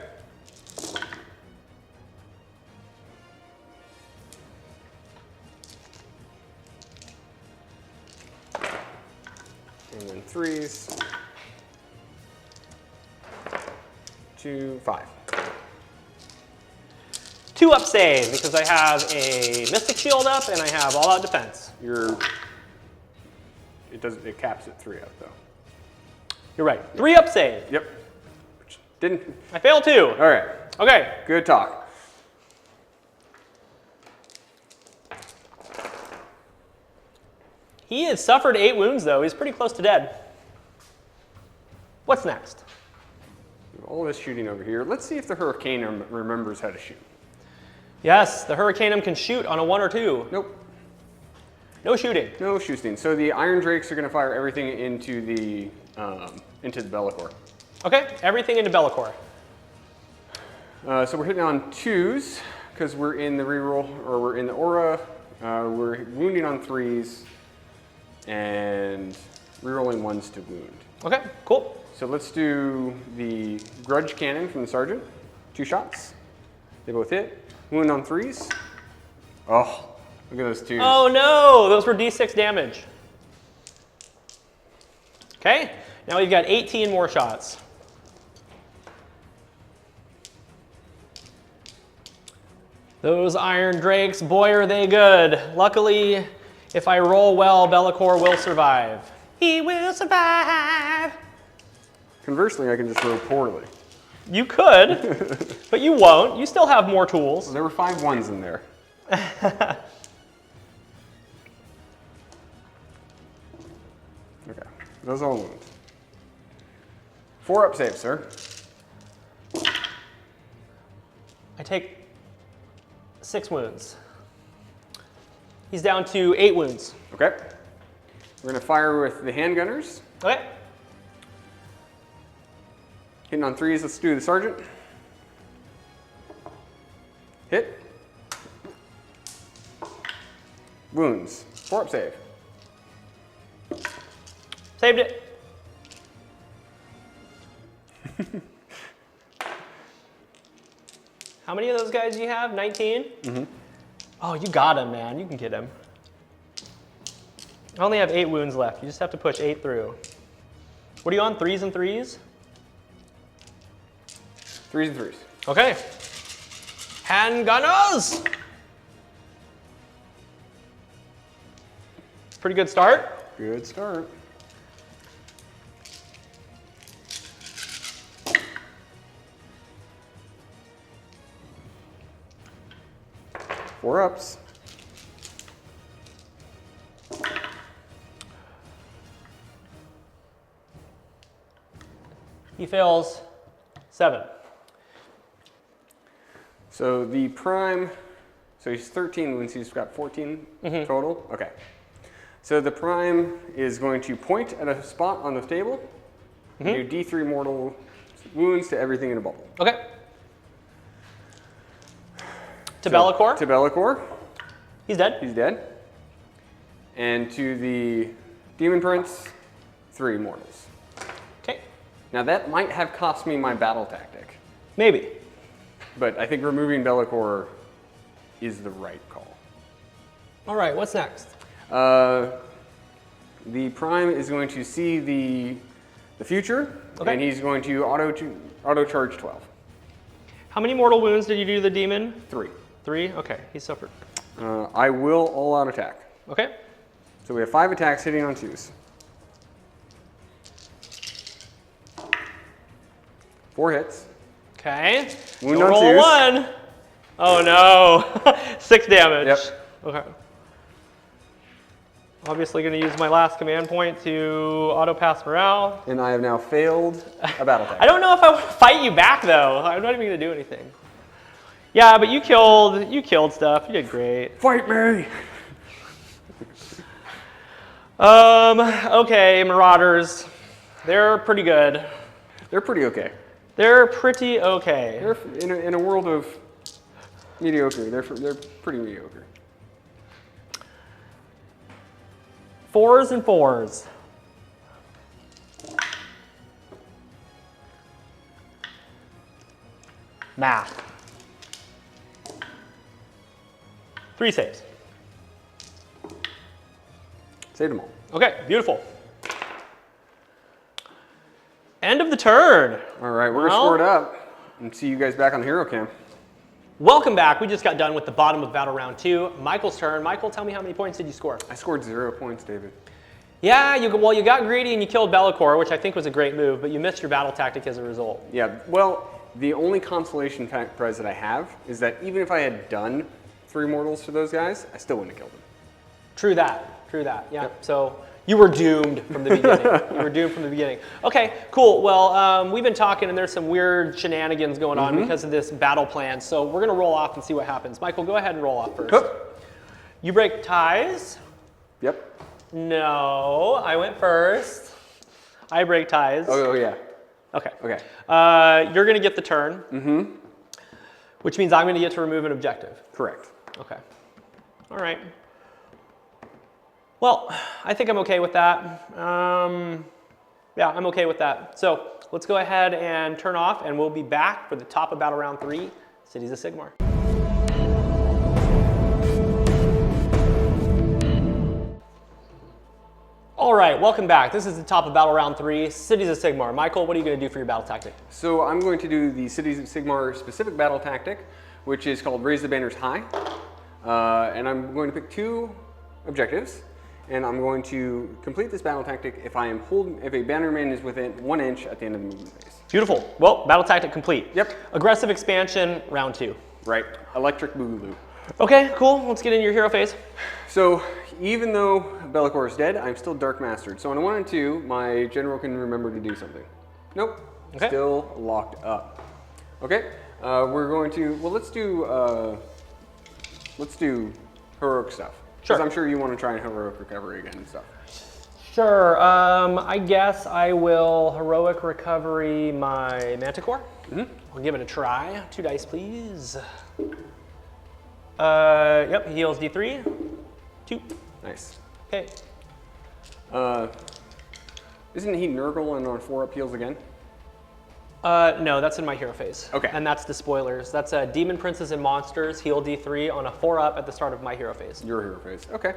And then 3s. 2, 5. 2 up save because I have a Mystic Shield up and I have all-out defense. It caps at 3 up though. You're right. 3 up save. Yep. Which didn't. I failed 2. All right. Okay. Good talk. He has suffered 8 wounds though. He's pretty close to dead. What's next? All this shooting over here. Let's see if the Hurricane remembers how to shoot. Yes, the Hurricaneum can shoot on a 1 or 2. Nope. No shooting. No shooting. So the Iron Drakes are going to fire everything into the Bellicor. Okay, everything into Bellicor. So we're hitting on 2s because we're in the reroll, or we're in the aura. We're wounding on 3s and rerolling 1s to wound. Okay, cool. So let's do the Grudge Cannon from the Sergeant. 2 shots. They both hit. Wound on 3s. Oh, look at those 2s. Oh no, those were D6 damage. Okay, now we've got 18 more shots. Those Iron Drakes, boy are they good. Luckily, if I roll well, Bellicor will survive. He will survive. Conversely, I can just roll poorly. You could, but you won't. You still have more tools. There were 5 1s in there. Okay, Those all wounds. 4 up save, sir. I take 6 wounds. He's down to 8 wounds. Okay. We're gonna fire with the handgunners. Okay. Hitting on 3s, let's do the sergeant. Hit. Wounds. 4 up save. Saved it. How many of those guys do you have? 19? Mm-hmm. Oh, you got him, man. You can get him. I only have 8 wounds left. You just have to push 8 through. What are you on? 3s and 3s? 3s and 3s. Okay. Handgunners! Pretty good start. Good start. Four ups. He fails 7. So the prime, so he's 13 wounds, he's got 14 total. Okay. So the prime is going to point at a spot on the table, do D3 mortal wounds to everything in a bubble. Okay. To Be'lakor? To Be'lakor. He's dead. He's dead. And to the Demon Prince, 3 mortals. Okay. Now that might have cost me my battle tactic, Maybe. but I think removing Be'lakor is the right call. All right, what's next? The prime is going to see the future, and he's going to auto charge 12. How many mortal wounds did you do to the demon? 3. 3? Okay, he suffered. I will all out attack. Okay. So we have 5 attacks hitting on 2s. 4 hits. Okay. Wound Don't on roll 2s. 1. Oh no. 6 damage. Yep. Okay. Obviously going to use my last command point to auto pass morale. And I have now failed a battle attack. I don't know if I want to fight you back though. I'm not even going to do anything. Yeah, but you killed stuff. You did great. Fight me! Okay, Marauders. They're pretty good. They're pretty okay. They're pretty okay. They're in a world of mediocre. They're pretty mediocre. 4s and 4s. Math. 3 saves. Saved them all. Okay, beautiful. End of the turn. All right, we're gonna score it up and see you guys back on the hero cam. Welcome back. We just got done with the bottom of battle round 2. Michael's turn. Michael, tell me how many points did you score? I scored 0 points, David. Yeah, you got greedy and you killed Be'lakor, which I think was a great move, but you missed your battle tactic as a result. Yeah, well, the only consolation prize that I have is that even if I had done 3 mortals to those guys, I still wouldn't have killed them. True that, yeah. Yep. So you were doomed from the beginning. You were doomed from the beginning. Okay, cool. Well, we've been talking and there's some weird shenanigans going on because of this battle plan. So we're gonna roll off and see what happens. Michael, go ahead and roll off first. Hup. You break ties. Yep. No, I went first. I break ties. Oh yeah. Okay. Okay. You're gonna get the turn. Which means I'm gonna get to remove an objective. Correct. Okay. All right. Well, I think I'm okay with that. Yeah, I'm okay with that. So let's go ahead and turn off and we'll be back for the top of battle round 3, Cities of Sigmar. All right, welcome back. This is the top of battle round 3, Cities of Sigmar. Michael, what are you gonna do for your battle tactic? So I'm going to do the Cities of Sigmar specific battle tactic, which is called Raise the Banners High. And I'm going to pick 2 objectives. And I'm going to complete this battle tactic if a bannerman is within 1 inch at the end of the movement phase. Beautiful. Well, battle tactic complete. Yep. Aggressive expansion, round 2. Right. Electric Boogaloo. Okay, cool. Let's get into your hero phase. So even though Bellicor is dead. I'm still Dark Mastered. So on a 1 and 2, my general can remember to do something. Nope. Okay. Still locked up. Okay. We're going to, well, let's do heroic stuff. Sure. Because I'm sure you want to try and heroic recovery again and stuff. Sure. I guess I will heroic recovery my Manticore. I'll give it a try. 2 dice, please. Yep, he heals D3. 2. Nice. Okay. Isn't he Nurgle and on 4-up heals again? No, that's in my hero phase. Okay. And that's the spoilers. That's Demon Princes and Monsters, heal D3 on a 4-up at the start of my hero phase. Your hero phase. Okay.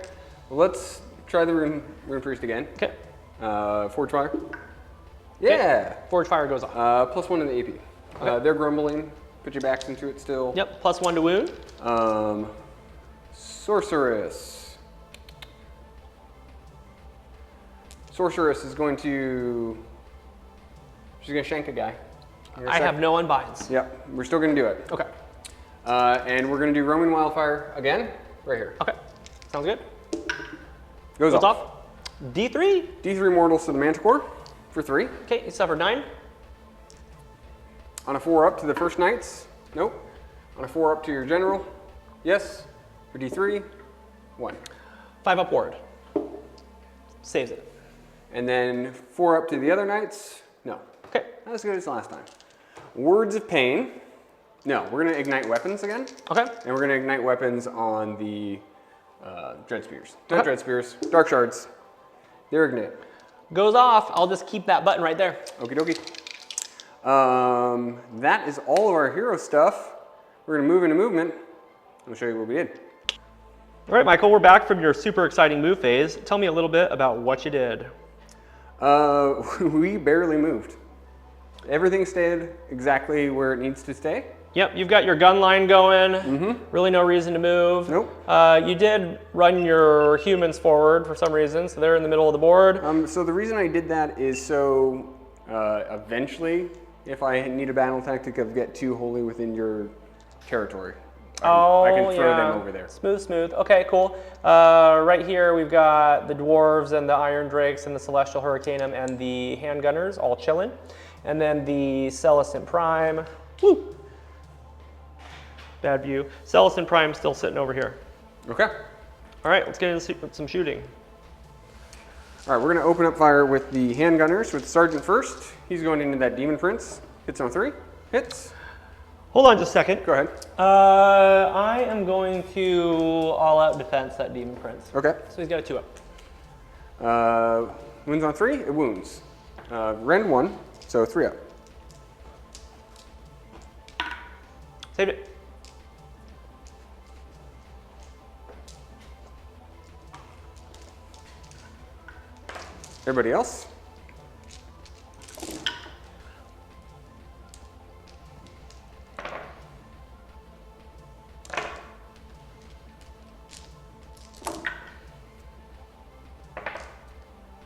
Well, let's try the Rune Priest again. Okay. Forge Fire. Yeah. Forge Fire goes off. +1 to the AP. Okay. They're grumbling. Put your backs into it still. Yep, +1 to wound. Sorceress. Sorceress is going to, she's going to shank a guy. I have no unbinds. Yep, we're still going to do it. Okay. And we're going to do Roman Wildfire again, right here. Okay. Sounds good. Goes Goes off. off. D3. D3 mortals to the Manticore for 3. Okay, he suffered 9. On a 4-up to the first knights. Nope. On a 4-up to your general. Yes. For D3. 1. 5 upward. Saves it. And then 4-up to the other knights. No. Okay. Not as good as last time. Words of Pain. No, we're going to ignite weapons again. Okay. And we're going to ignite weapons on the Dread Spears. Not Okay. Dread Spears. Dark Shards. They're ignite. Goes off. I'll just keep that button right there. Okie dokie. That is all of our hero stuff. We're going to move into movement. I'll show you what we did. All right, Michael, we're back from your super exciting move phase. Tell me a little bit about what you did. We barely moved. Everything stayed exactly where it needs to stay. Yep, you've got your gun line going. Really no reason to move. Nope. You did run your humans forward for some reason, so they're in the middle of the board. So the reason I did that is so eventually, if I need a battle tactic of get too holy within your territory, I can throw them over there. Smooth, smooth. Okay, cool. Right here we've got the dwarves and the iron drakes and the celestial hurricanum and the handgunners all chilling, and then the Celestant Prime. Woo! Bad view. Celestant Prime still sitting over here. Okay. All right, let's get into some shooting. All right, we're going to open up fire with the handgunners with Sergeant first. He's going into that Demon Prince. Hits on 3. Hits. Hold on just a second. Go ahead. I am going to all-out defense that Demon Prince. Okay. So he's got a 2-up. Wounds on 3. It wounds. Rend 1, so 3-up. Saved it. Everybody else?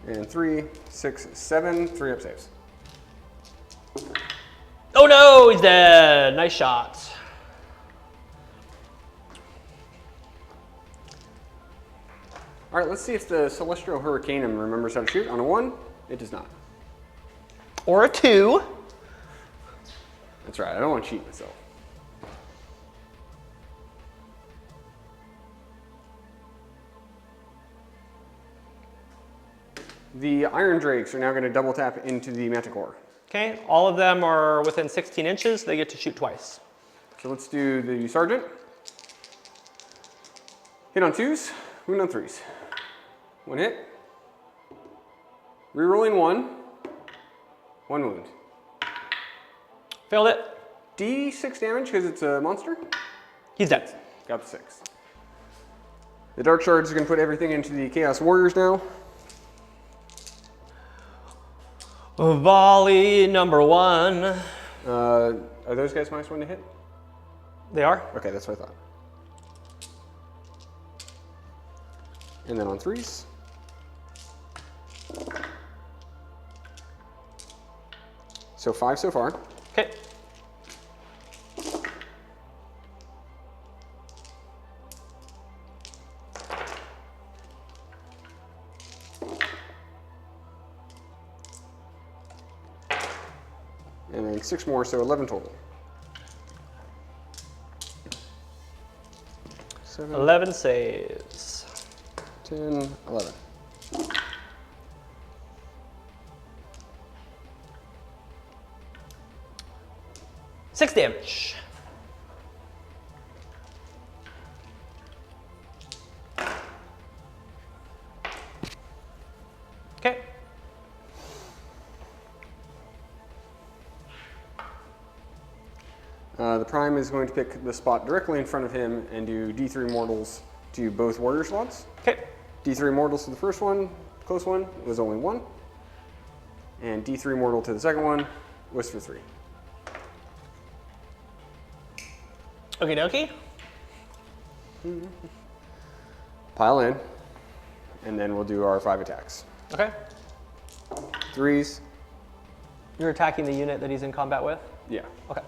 And 3, 6, 7, 3-up saves. Oh no, he's dead. Nice shot. All right, let's see if the Celestial Hurricanum remembers how to shoot. On a 1, it does not. Or a 2. That's right, I don't want to cheat myself. The Iron Drakes are now going to double tap into the Manticore. Okay, all of them are within 16 inches. They get to shoot twice. So let's do the Sergeant. Hit on 2s, wound on 3s. 1 hit. Rerolling 1. 1 wound. Failed it. D6 damage because it's a monster. He's dead. Got the 6. The Dark Shards are going to put everything into the Chaos Warriors now. Volley number 1. Are those guys -1 to hit? They are. Okay, that's what I thought. And then on 3s. So 5 so far. Okay. And then 6 more, so 11 total. 7, 11 saves. 10, 11. Six damage. Okay. The Prime is going to pick the spot directly in front of him and do D3 mortals to both warrior slots. Okay. D3 mortals to the first one, close one, was only 1. And D3 mortal to the second one was for 3. Okie dokie. Pile in, and then we'll do our 5 attacks. Okay. 3s. You're attacking the unit that he's in combat with? Yeah. Okay.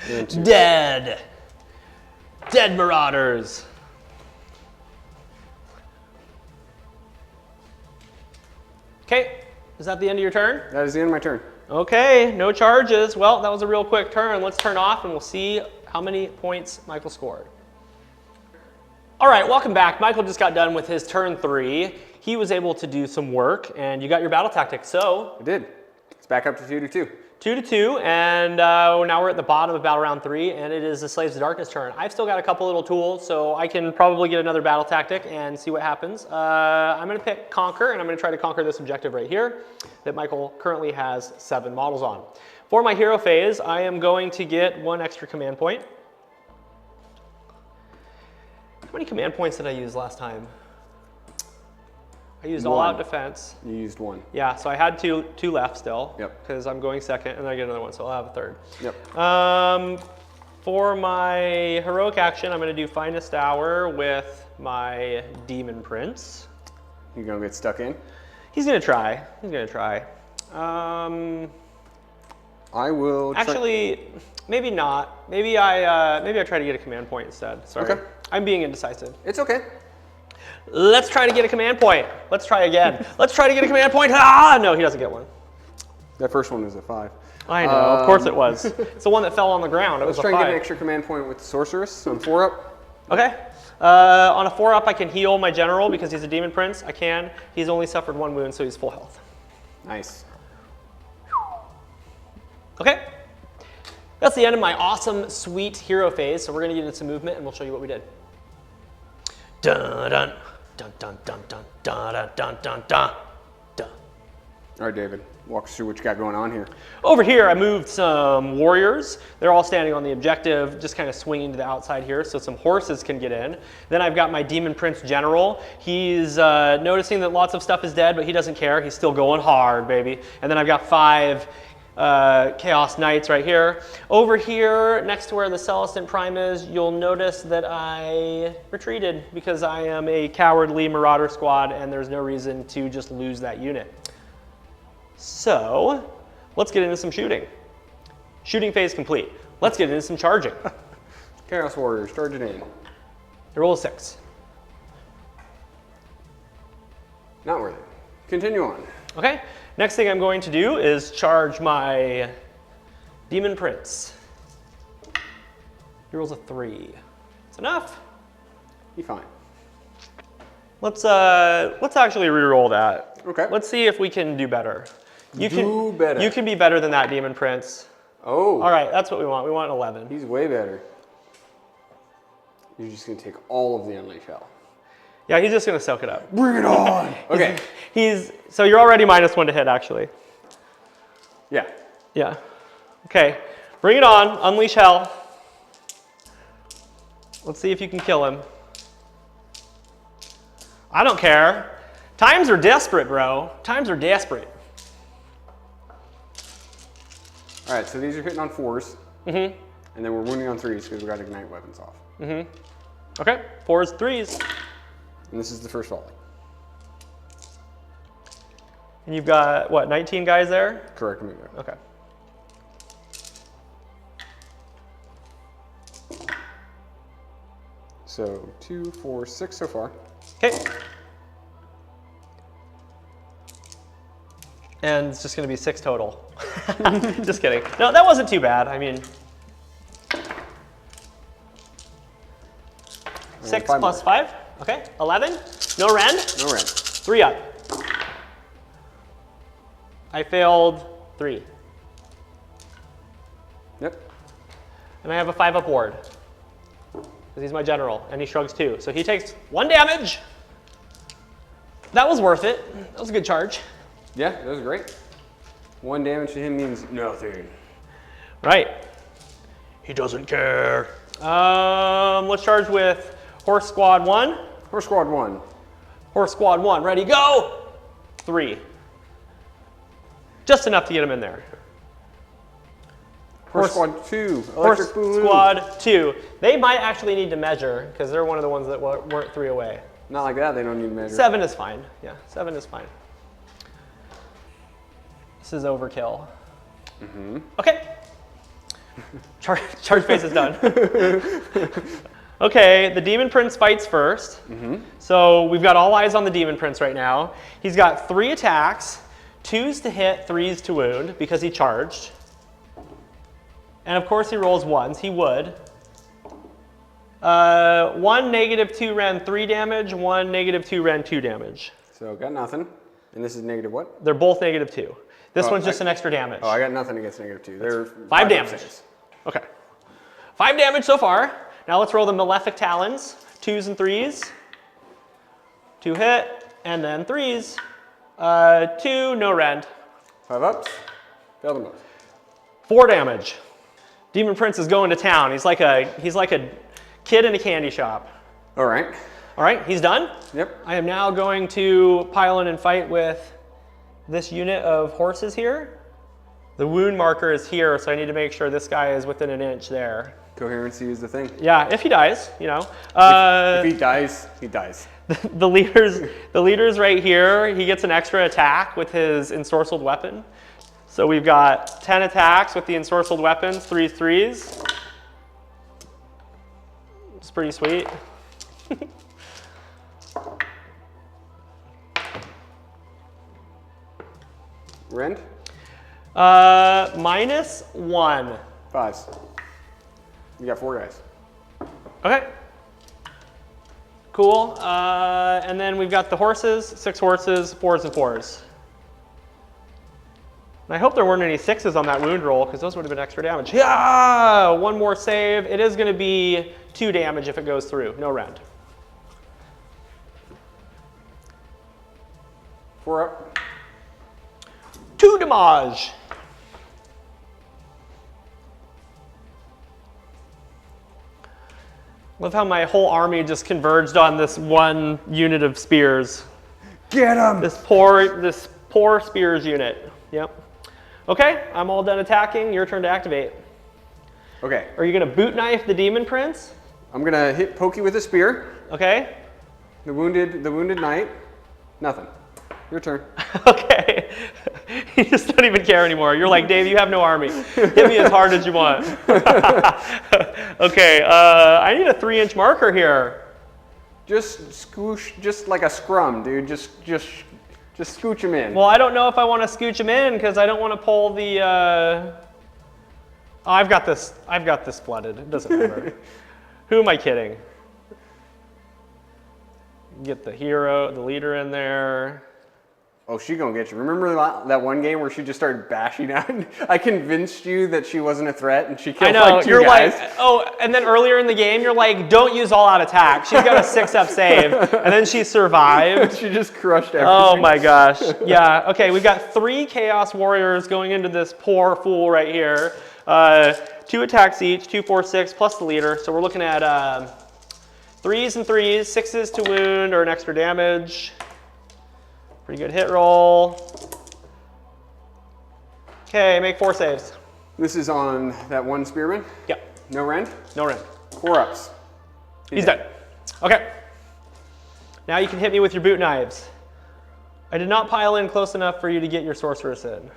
And 2. Dead. Dead marauders. Okay. Is that the end of your turn? That is the end of my turn. Okay, no charges. Well, that was a real quick turn. Let's turn off and we'll see how many points Michael scored. All right, welcome back. Michael just got done with his turn 3. He was able to do some work and you got your battle tactic. So I did. It's back up to 2-2. 2-2, and now we're at the bottom of battle round 3, and it is the Slaves of Darkness turn. I've still got a couple little tools, so I can probably get another battle tactic and see what happens. I'm going to pick Conquer, and I'm going to try to conquer this objective right here that Michael currently has 7 models on. For my hero phase, I am going to get 1 extra command point. How many command points did I use last time? I used all out defense. You used 1. Yeah, so I had two left still. Yep. Because I'm going second, and then I get another one, so I'll have a third. Yep. For my heroic action, I'm going to do Finest Hour with my Demon Prince. You gonna get stuck in? He's going to try. He's going to try. I will. Actually, maybe not. Maybe I try to get a command point instead. Sorry. Okay. I'm being indecisive. It's okay. Let's try to get a command point. Let's try again. Let's try to get a command point. Ah, no, he doesn't get one. That first one was a 5. I know, of course it was. It's the one that fell on the ground. It was Let's a try and 5. get an extra command point with the Sorceress on 4-up. Okay. On a 4-up, I can heal my general because he's a Demon Prince. I can. He's only suffered 1 wound, so he's full health. Nice. Okay. That's the end of my awesome, sweet hero phase. So we're going to get into some movement, and we'll show you what we did. Dun dun dun dun dun dun dun dun dun dun dun. All right, David, walk us through what you got going on here. Over here, I moved some warriors. They're all standing on the objective, just kind of swinging to the outside here, so some horses can get in. Then I've got my Demon Prince General. He's noticing that lots of stuff is dead, but he doesn't care. He's still going hard, baby. And then I've got 5 Chaos Knights right here. Over here, next to where the Celestant Prime is, you'll notice that I retreated because I am a cowardly Marauder squad and there's no reason to just lose that unit. So, let's get into some shooting. Shooting phase complete. Let's get into some charging. Chaos Warriors, charging in. Roll a 6. Not worth it. Continue on. Okay, next thing I'm going to do is charge my Demon Prince. He rolls a 3. It's enough. Be fine. Let's actually re-roll that. Okay. Let's see if we can do better. You better. You can be better than that, Demon Prince. Oh. All right, that's what we want. We want 11. He's way better. You're just going to take all of the Unleash Hell. Yeah, he's just going to soak it up. Bring it on! Okay. So you're already -1 to hit, actually. Yeah. Yeah. Okay, bring it on. Unleash Hell. Let's see if you can kill him. I don't care. Times are desperate, bro. Times are desperate. All right, so these are hitting on 4s. Mm-hmm. And then we're wounding on 3s because we got to ignite weapons off. Mm-hmm. Okay, 4s, 3s. And this is the first volley. And you've got, what, 19 guys there? Correct me there. Okay. So 2, 4, 6 so far. Okay. And it's just going to be 6 total. Just kidding. No, that wasn't too bad. I mean, 6 plus 5. Okay, 11. No rend. No rend. 3 up. I failed 3. Yep. And I have a 5 up ward. Because he's my general, and he shrugs 2. So he takes 1 damage. That was worth it. That was a good charge. Yeah, that was great. 1 damage to him means nothing. Right. He doesn't care. Let's charge with Horse Squad 1. Horse Squad 1. Horse Squad 1, ready, go! 3. Just enough to get him in there. Horse Squad 2. Horse Electric Boogaloo. Squad 2. They might actually need to measure, because they're one of the ones that weren't 3 away. Not like that, they don't need to measure. 7 is fine. Yeah, 7 is fine. This is overkill. Mm-hmm. Okay. Charge phase is done. Okay, the Demon Prince fights first. Mm-hmm. So we've got all eyes on the Demon Prince right now. He's got 3 attacks, 2s to hit, 3s to wound, because he charged. And of course he rolls 1s, he would. 1 -2 rend 3 damage, 1 -2 rend 2 damage. So got nothing. And this is negative what? They're both -2. This one's just an extra damage. Oh, I got nothing against -2. They're 5 damage. Okay. 5 damage so far. Now let's roll the Malefic Talons. 2s and 3s. 2 hit, and then 3s. 2, no rend. 5 ups. Failed them both. 4 damage. Demon Prince is going to town. He's like a kid in a candy shop. All right. All right, he's done. Yep. I am now going to pile in and fight with this unit of horses here. The wound marker is here, so I need to make sure this guy is within an inch there. Coherency is the thing. Yeah, if he dies, you know. If he dies, he dies. The leader's right here. He gets an extra attack with his ensorcelled weapon. So we've got 10 attacks with the ensorcelled weapons, 3s. It's pretty sweet. Rend? -1. 5s. You got 4 guys. Okay. Cool. And then we've got the horses, 6 horses, 4s and 4s. And I hope there weren't any 6s on that wound roll, because those would have been extra damage. Yeah! 1 more save. It is going to be 2 damage if it goes through. No rend. 4 up. 2 damage. Love how my whole army just converged on this one unit of spears. Get him! This poor spears unit. Yep. Okay, I'm all done attacking. Your turn to activate. Okay. Are you gonna boot knife the Demon Prince? I'm gonna hit Pokey with a spear. Okay. The wounded knight. Nothing. Your turn. Okay. You just don't even care anymore. You're like, Dave, you have no army. Hit me as hard as you want. Okay, I need a 3-inch marker here. Just scoosh, just like a scrum, dude. Just scooch him in. Well, I don't know if I want to scooch him in because I don't want to pull the. Oh, I've got this flooded. It doesn't matter. Who am I kidding? Get the hero, the leader in there. Oh, she gonna get you. Remember that one game where she just started bashing out? I convinced you that she wasn't a threat, and she killed like 2 you're guys. Like, oh, and then earlier in the game, you're like, don't use all-out attack. She's got a 6-up save, and then she survived. She just crushed everything. Oh my gosh. Yeah. Okay, we've got 3 Chaos Warriors going into this poor fool right here. 2 attacks each, 2, 4, 6, plus the leader. So we're looking at 3s and 3s, 6s to wound or an extra damage. Pretty good hit roll. Okay, make 4 saves. This is on that one spearman? Yep. No rend? No rend. 4 ups. He's dead. Okay. Now you can hit me with your boot knives. I did not pile in close enough for you to get your sorceress in.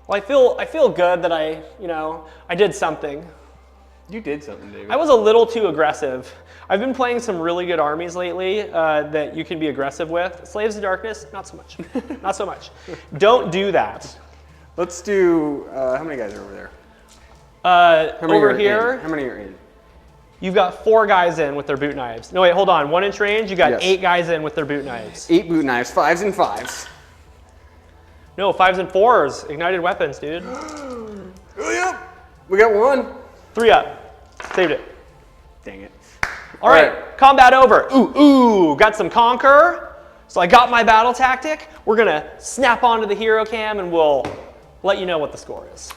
Well, I feel good that I did something. You did something, David. I was a little too aggressive. I've been playing some really good armies lately that you can be aggressive with. Slaves of Darkness, not so much. Not so much. Don't do that. Let's do, how many guys are over there? Over here, how many are in? you've got 4 guys in with their boot knives. No, wait, hold on. 1 inch range, you got Yes. 8 guys in with their boot knives. 8 boot knives, 5s and 5s. No, 5s and 4s. Ignited weapons, dude. Oh, yeah. We got 1. 3 up. Saved it. Dang it. All right, combat over. Ooh, got some conquer. So I got my battle tactic. We're gonna snap onto the hero cam and we'll let you know what the score is.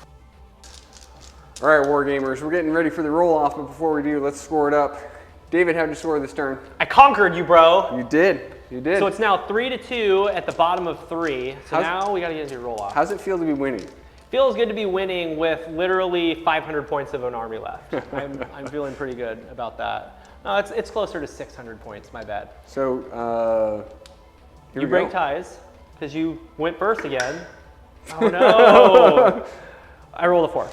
All right, Wargamers, we're getting ready for the roll-off, but before we do, let's score it up. David, how'd you score this turn? I conquered you, bro. You did. You did. So it's now 3-2 at the bottom of 3. So now we gotta get into your roll off. How's it feel to be winning? Feels good to be winning with literally 500 points of an army left. I'm feeling pretty good about that. No, it's closer to 600 points, my bad. So, here You we break go. ties because you went first again. Oh no! I rolled a 4.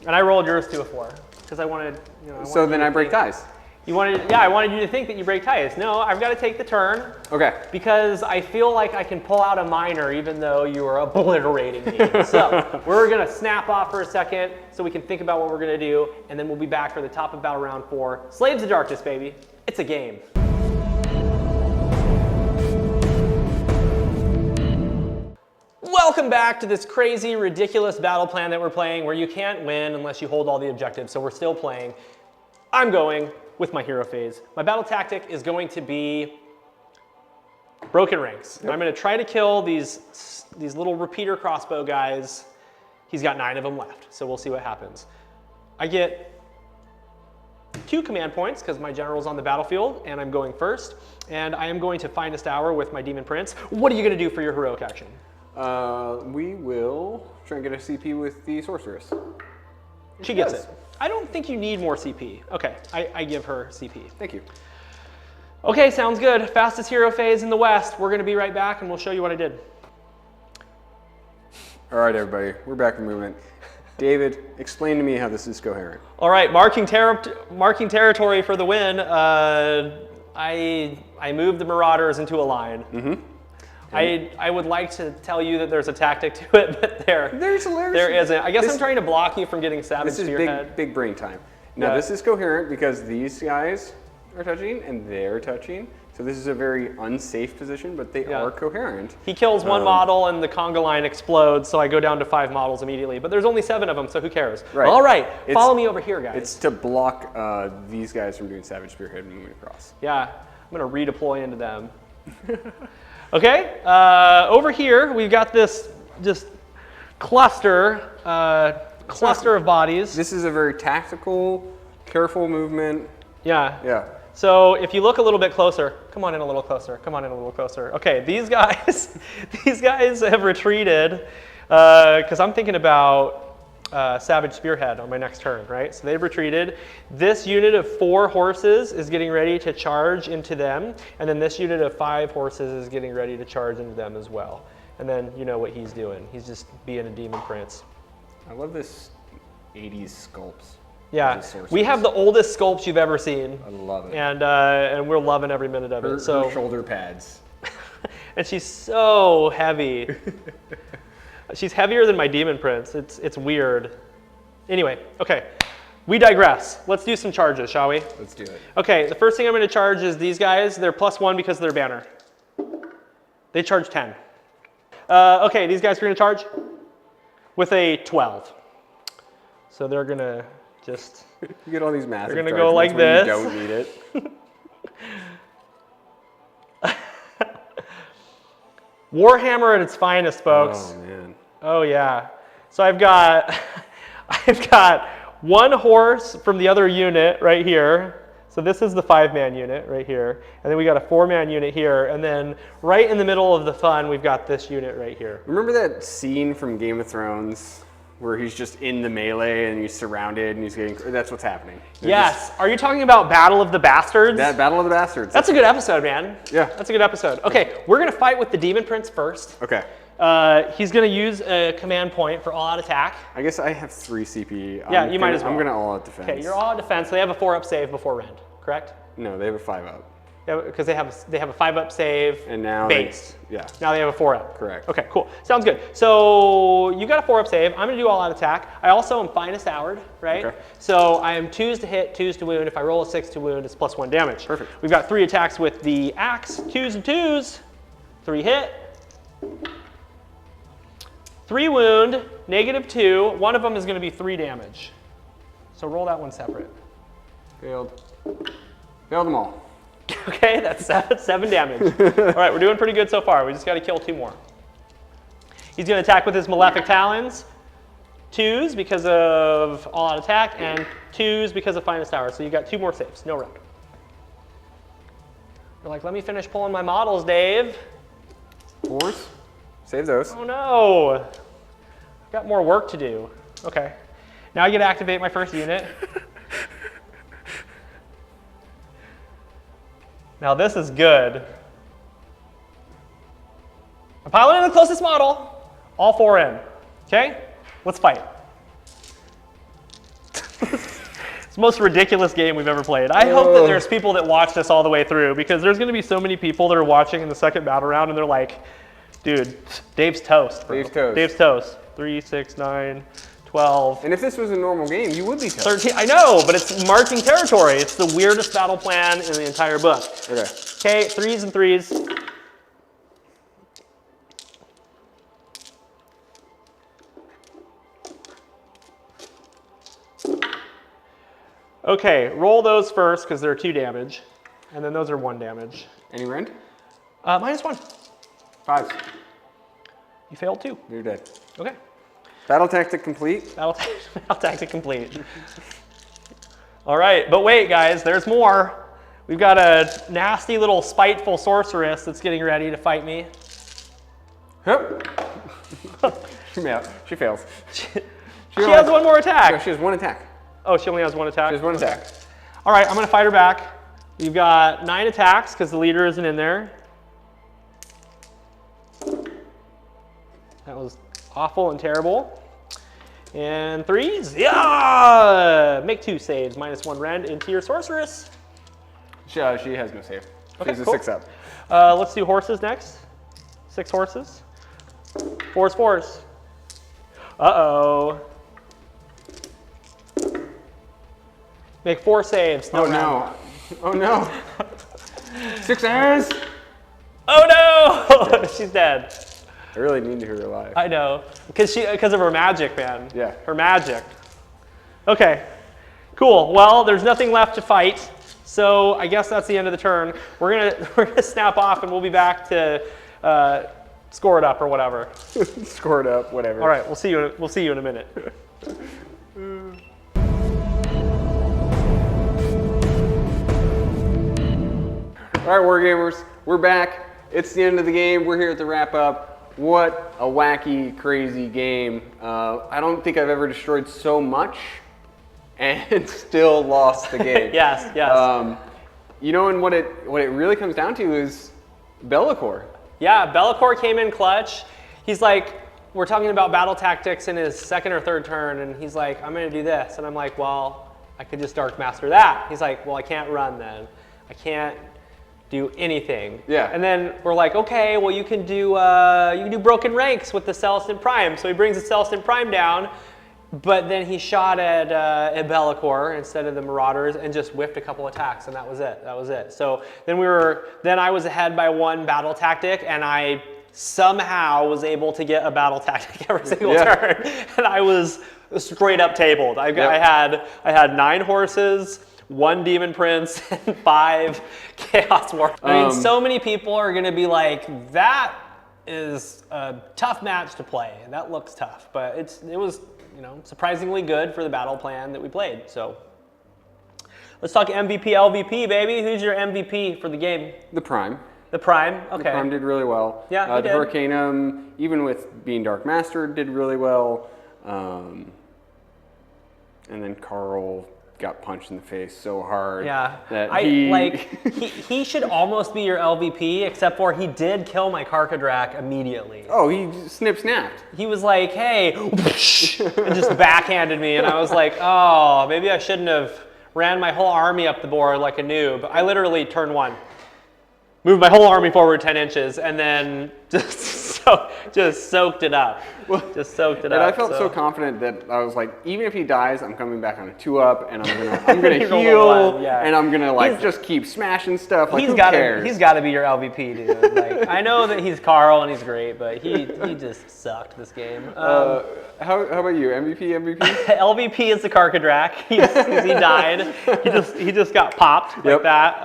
And I rolled yours to a 4 because I wanted, you know. So then I break ties. You wanted, yeah, I wanted you to think that you break ties. No, I've got to take the turn. Okay. Because I feel like I can pull out a minor even though you are obliterating me. So we're gonna snap off for a second so we can think about what we're gonna do, and then we'll be back for the top of battle round 4. Slaves of Darkness, baby. It's a game. Welcome back to this crazy, ridiculous battle plan that we're playing where you can't win unless you hold all the objectives, so we're still playing. I'm going with my hero phase. My battle tactic is going to be broken ranks. Yep. I'm going to try to kill these little repeater crossbow guys. He's got 9 of them left, so we'll see what happens. I get 2 command points because my general's on the battlefield and I'm going first. And I am going to Finest Hour with my Demon Prince. What are you going to do for your heroic action? We will try and get a CP with the sorceress. She gets it. I don't think you need more CP. Okay, I give her CP. Thank you. Okay, sounds good. Fastest hero phase in the West. We're gonna be right back and we'll show you what I did. All right, everybody, we're back in movement. David, explain to me how this is coherent. All right, marking territory for the win. I moved the Marauders into a line. Mm-hmm. I would like to tell you that there's a tactic to it, but there isn't. I guess I'm trying to block you from getting Savage Spearhead. This is big brain time. Now, this is coherent because these guys are touching and they're touching. So this is a very unsafe position, but they are coherent. He kills one model and the conga line explodes, so I go down to 5 models immediately. But there's only 7 of them, so who cares? Right. All right, follow me over here, guys. It's to block these guys from doing Savage Spearhead and moving across. Yeah, I'm gonna redeploy into them. Okay, over here we've got this just cluster of bodies. This is a very tactical, careful movement. Yeah. Yeah. So if you look a little bit closer, come on in a little closer, come on in a little closer. Okay, these guys, these guys have retreated because I'm thinking about Savage Spearhead on my next turn, right? So they've retreated. This unit of 4 horses is getting ready to charge into them, and then this unit of 5 horses is getting ready to charge into them as well. And then you know what he's doing. He's just being a Demon Prince. I love this 80s sculpts. Yeah, we have the oldest sculpts you've ever seen. I love it. And we're loving every minute of it. So her shoulder pads. and she's so heavy. She's heavier than my Demon Prince. It's weird. Anyway, okay, we digress. Let's do some charges, shall we? Let's do it. Okay, the first thing I'm going to charge is these guys. They're +1 because of their banner. They charge 10. Okay, these guys are going to charge with a 12. So they're going to just... You get all these massive They're going to go like this. You don't need it. Warhammer at its finest, folks. Oh, man. Oh, yeah. So I've got 1 horse from the other unit right here. So this is the 5-man unit right here. And then we got a 4-man unit here. And then right in the middle of the fun, we've got this unit right here. Remember that scene from Game of Thrones where he's just in the melee and he's surrounded and he's getting... That's what's happening. Yes. Are you talking about Battle of the Bastards? That Battle of the Bastards. That's a good episode, man. Yeah. That's a good episode. Okay, we're going to fight with the Demon Prince first. Okay. He's going to use a command point for all-out attack. I guess I have 3 CP. Yeah, you might as well. I'm going to all-out defense. Okay, you're all-out defense. They have a 4-up save before rend, correct? No, they have a 5-up. Yeah, because they have a 5-up save And now base. yeah. Now they have a 4-up. Correct. Okay, cool. Sounds good. So you got a 4-up save. I'm going to do all-out attack. I also am finest houred, right? Okay. So I am 2s to hit, 2s to wound. If I roll a 6 to wound, it's +1 damage. Perfect. We've got 3 attacks with the axe, 2s and 2s, 3 hit, 3 wound, -2. One of them is going to be 3 damage. So roll that one separate. Failed. Failed them all. Okay, that's 7 damage. All right, we're doing pretty good so far. We just got to kill 2 more. He's going to attack with his malefic talons. 2s because of all-out attack, and 2s because of finest hour. So you got 2 more saves, no round. You're like, let me finish pulling my models, Dave. 4s. Save those. Oh no, I've got more work to do. Okay, now I get to activate my first unit. Now this is good. I'm piloting the closest model, all 4 in. Okay, let's fight. It's the most ridiculous game we've ever played. I hope that there's people that watch this all the way through, because there's going to be so many people that are watching in the second battle round and they're like, dude, Dave's toast. Bro. Dave's toast. Dave's toast. 3, 6, 9, 12. And if this was a normal game, you would be toast. 13. I know, but it's marching territory. It's the weirdest battle plan in the entire book. Okay. Okay, 3s and 3s. Okay, roll those first because they're 2 damage, and then those are 1 damage. Any rend? -1. 5s. You failed 2. You're dead. Okay. Battle tactic complete. Battle tactic complete. All right, but wait, guys, there's more. We've got a nasty little spiteful sorceress that's getting ready to fight me. Hup. She fails. She has 1 more attack. No, she has 1 attack. Oh, she only has 1 attack? She has 1 attack. All right, I'm going to fight her back. We've got 9 attacks because the leader isn't in there. That was awful and terrible. And 3s. Yeah! Make 2 saves. -1 rend into your sorceress. She has no save. Okay, She's a cool. 6-up. Let's do horses next. 6 horses. 4s, 4s. Uh-oh. Make 4 saves. Oh no. Oh no. 6s. Oh no! She's dead. I really need her alive. I know, because of her magic, man. Yeah. Her magic. Okay, cool. Well, there's nothing left to fight, so I guess that's the end of the turn. We're gonna snap off, and we'll be back to score it up or whatever. Score it up, whatever. All right, we'll see you in a minute. All right, Wargamers, we're back. It's the end of the game. We're here at the wrap up. What a wacky, crazy game. I don't think I've ever destroyed so much and still lost the game. Yes, yes. You know, and what it really comes down to is Be'lakor. Yeah, Be'lakor came in clutch. He's like, we're talking about battle tactics in his 2nd or 3rd turn, and he's like, I'm gonna do this. And I'm like, well, I could just Dark Master that. He's like, well, I can't run then. I can't do anything. Yeah. And then we're like, okay, well, you can do Broken Ranks with the Celestin Prime. So he brings the Celestin Prime down, but then he shot at Be'lakor instead of the Marauders and just whiffed a couple attacks, and that was it. That was it. So then I was ahead by 1 battle tactic, and I somehow was able to get a battle tactic every single turn, and I was straight up tabled. I had 9 horses, 1 Demon Prince, and 5 Chaos War. I mean, so many people are going to be like, that is a tough match to play. That looks tough, but it was, you know, surprisingly good for the battle plan that we played. So let's talk MVP, LVP, baby. Who's your MVP for the game? The Prime. The Prime, okay. The Prime did really well. Yeah, he the did. Hurricanum, even with being Dark Master, did really well. And then Carl got punched in the face so hard. Yeah, that he should almost be your LVP, except for he did kill my Karkadrak immediately. Oh, he snapped. He was like, hey, and just backhanded me, and I was like, oh, maybe I shouldn't have ran my whole army up the board like a noob. I literally turned 1, moved my whole army forward 10 inches, and then just soaked it up. Just soaked it up. And I felt so confident that I was like, even if he dies, I'm coming back on a 2-up, and I'm gonna heal, and I'm gonna like just keep smashing stuff. Like, who cares? He's got to be your LVP, dude. Like, I know that he's Carl and he's great, but he just sucked this game. How about you? MVP? LVP is the Karkadrak. He died. He just got popped like that.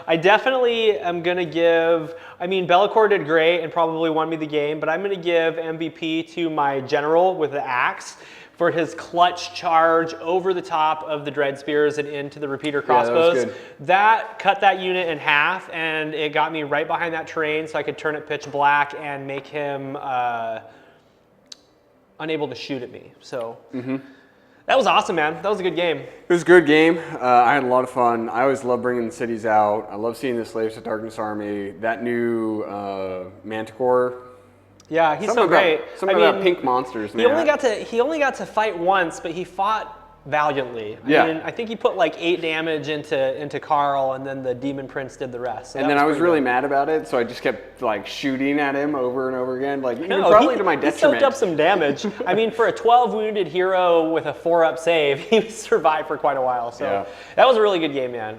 I definitely am gonna give. I mean, Be'lakor did great and probably won me the game, but I'm gonna give MVP to my general with the axe for his clutch charge over the top of the dread spears and into the repeater crossbows. Yeah, that was good. That cut that unit in half, and it got me right behind that terrain, so I could turn it pitch black and make him unable to shoot at me. So that was awesome, man. That was a good game. It was a good game. I had a lot of fun. I always love bringing the cities out. I love seeing the Slaves of Darkness army. That new Manticore. Yeah, he's so great. Something about pink monsters, man. He only got to fight once, but he fought valiantly. I mean, I think he put like 8 damage into Carl, and then the Demon Prince did the rest. So and then I was really mad about it, so I just kept like shooting at him over and over again, like probably to my detriment. He soaked up some damage. I mean, for a 12 wounded hero with a 4-up save, he survived for quite a while. So that was a really good game, man.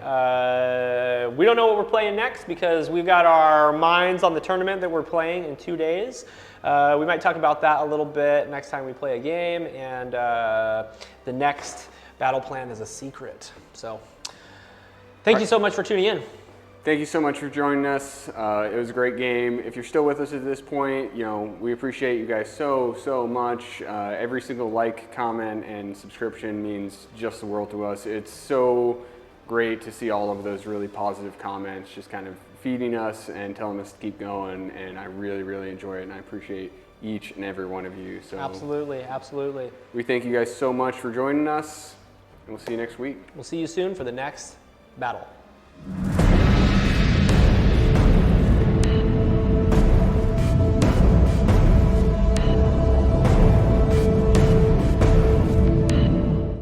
We don't know what we're playing next because we've got our minds on the tournament that we're playing in 2 days. We might talk about that a little bit next time we play a game, and the next battle plan is a secret. So thank you so much for tuning in. Thank you so much for joining us. It was a great game. If you're still with us at this point, we appreciate you guys so much. Every single like, comment, and subscription means just the world to us. It's so great to see all of those really positive comments just kind of feeding us and telling us to keep going, and I really enjoy it, and I appreciate each and every one of you. So absolutely. We thank you guys so much for joining us, and we'll see you next week. We'll see you soon for the next battle.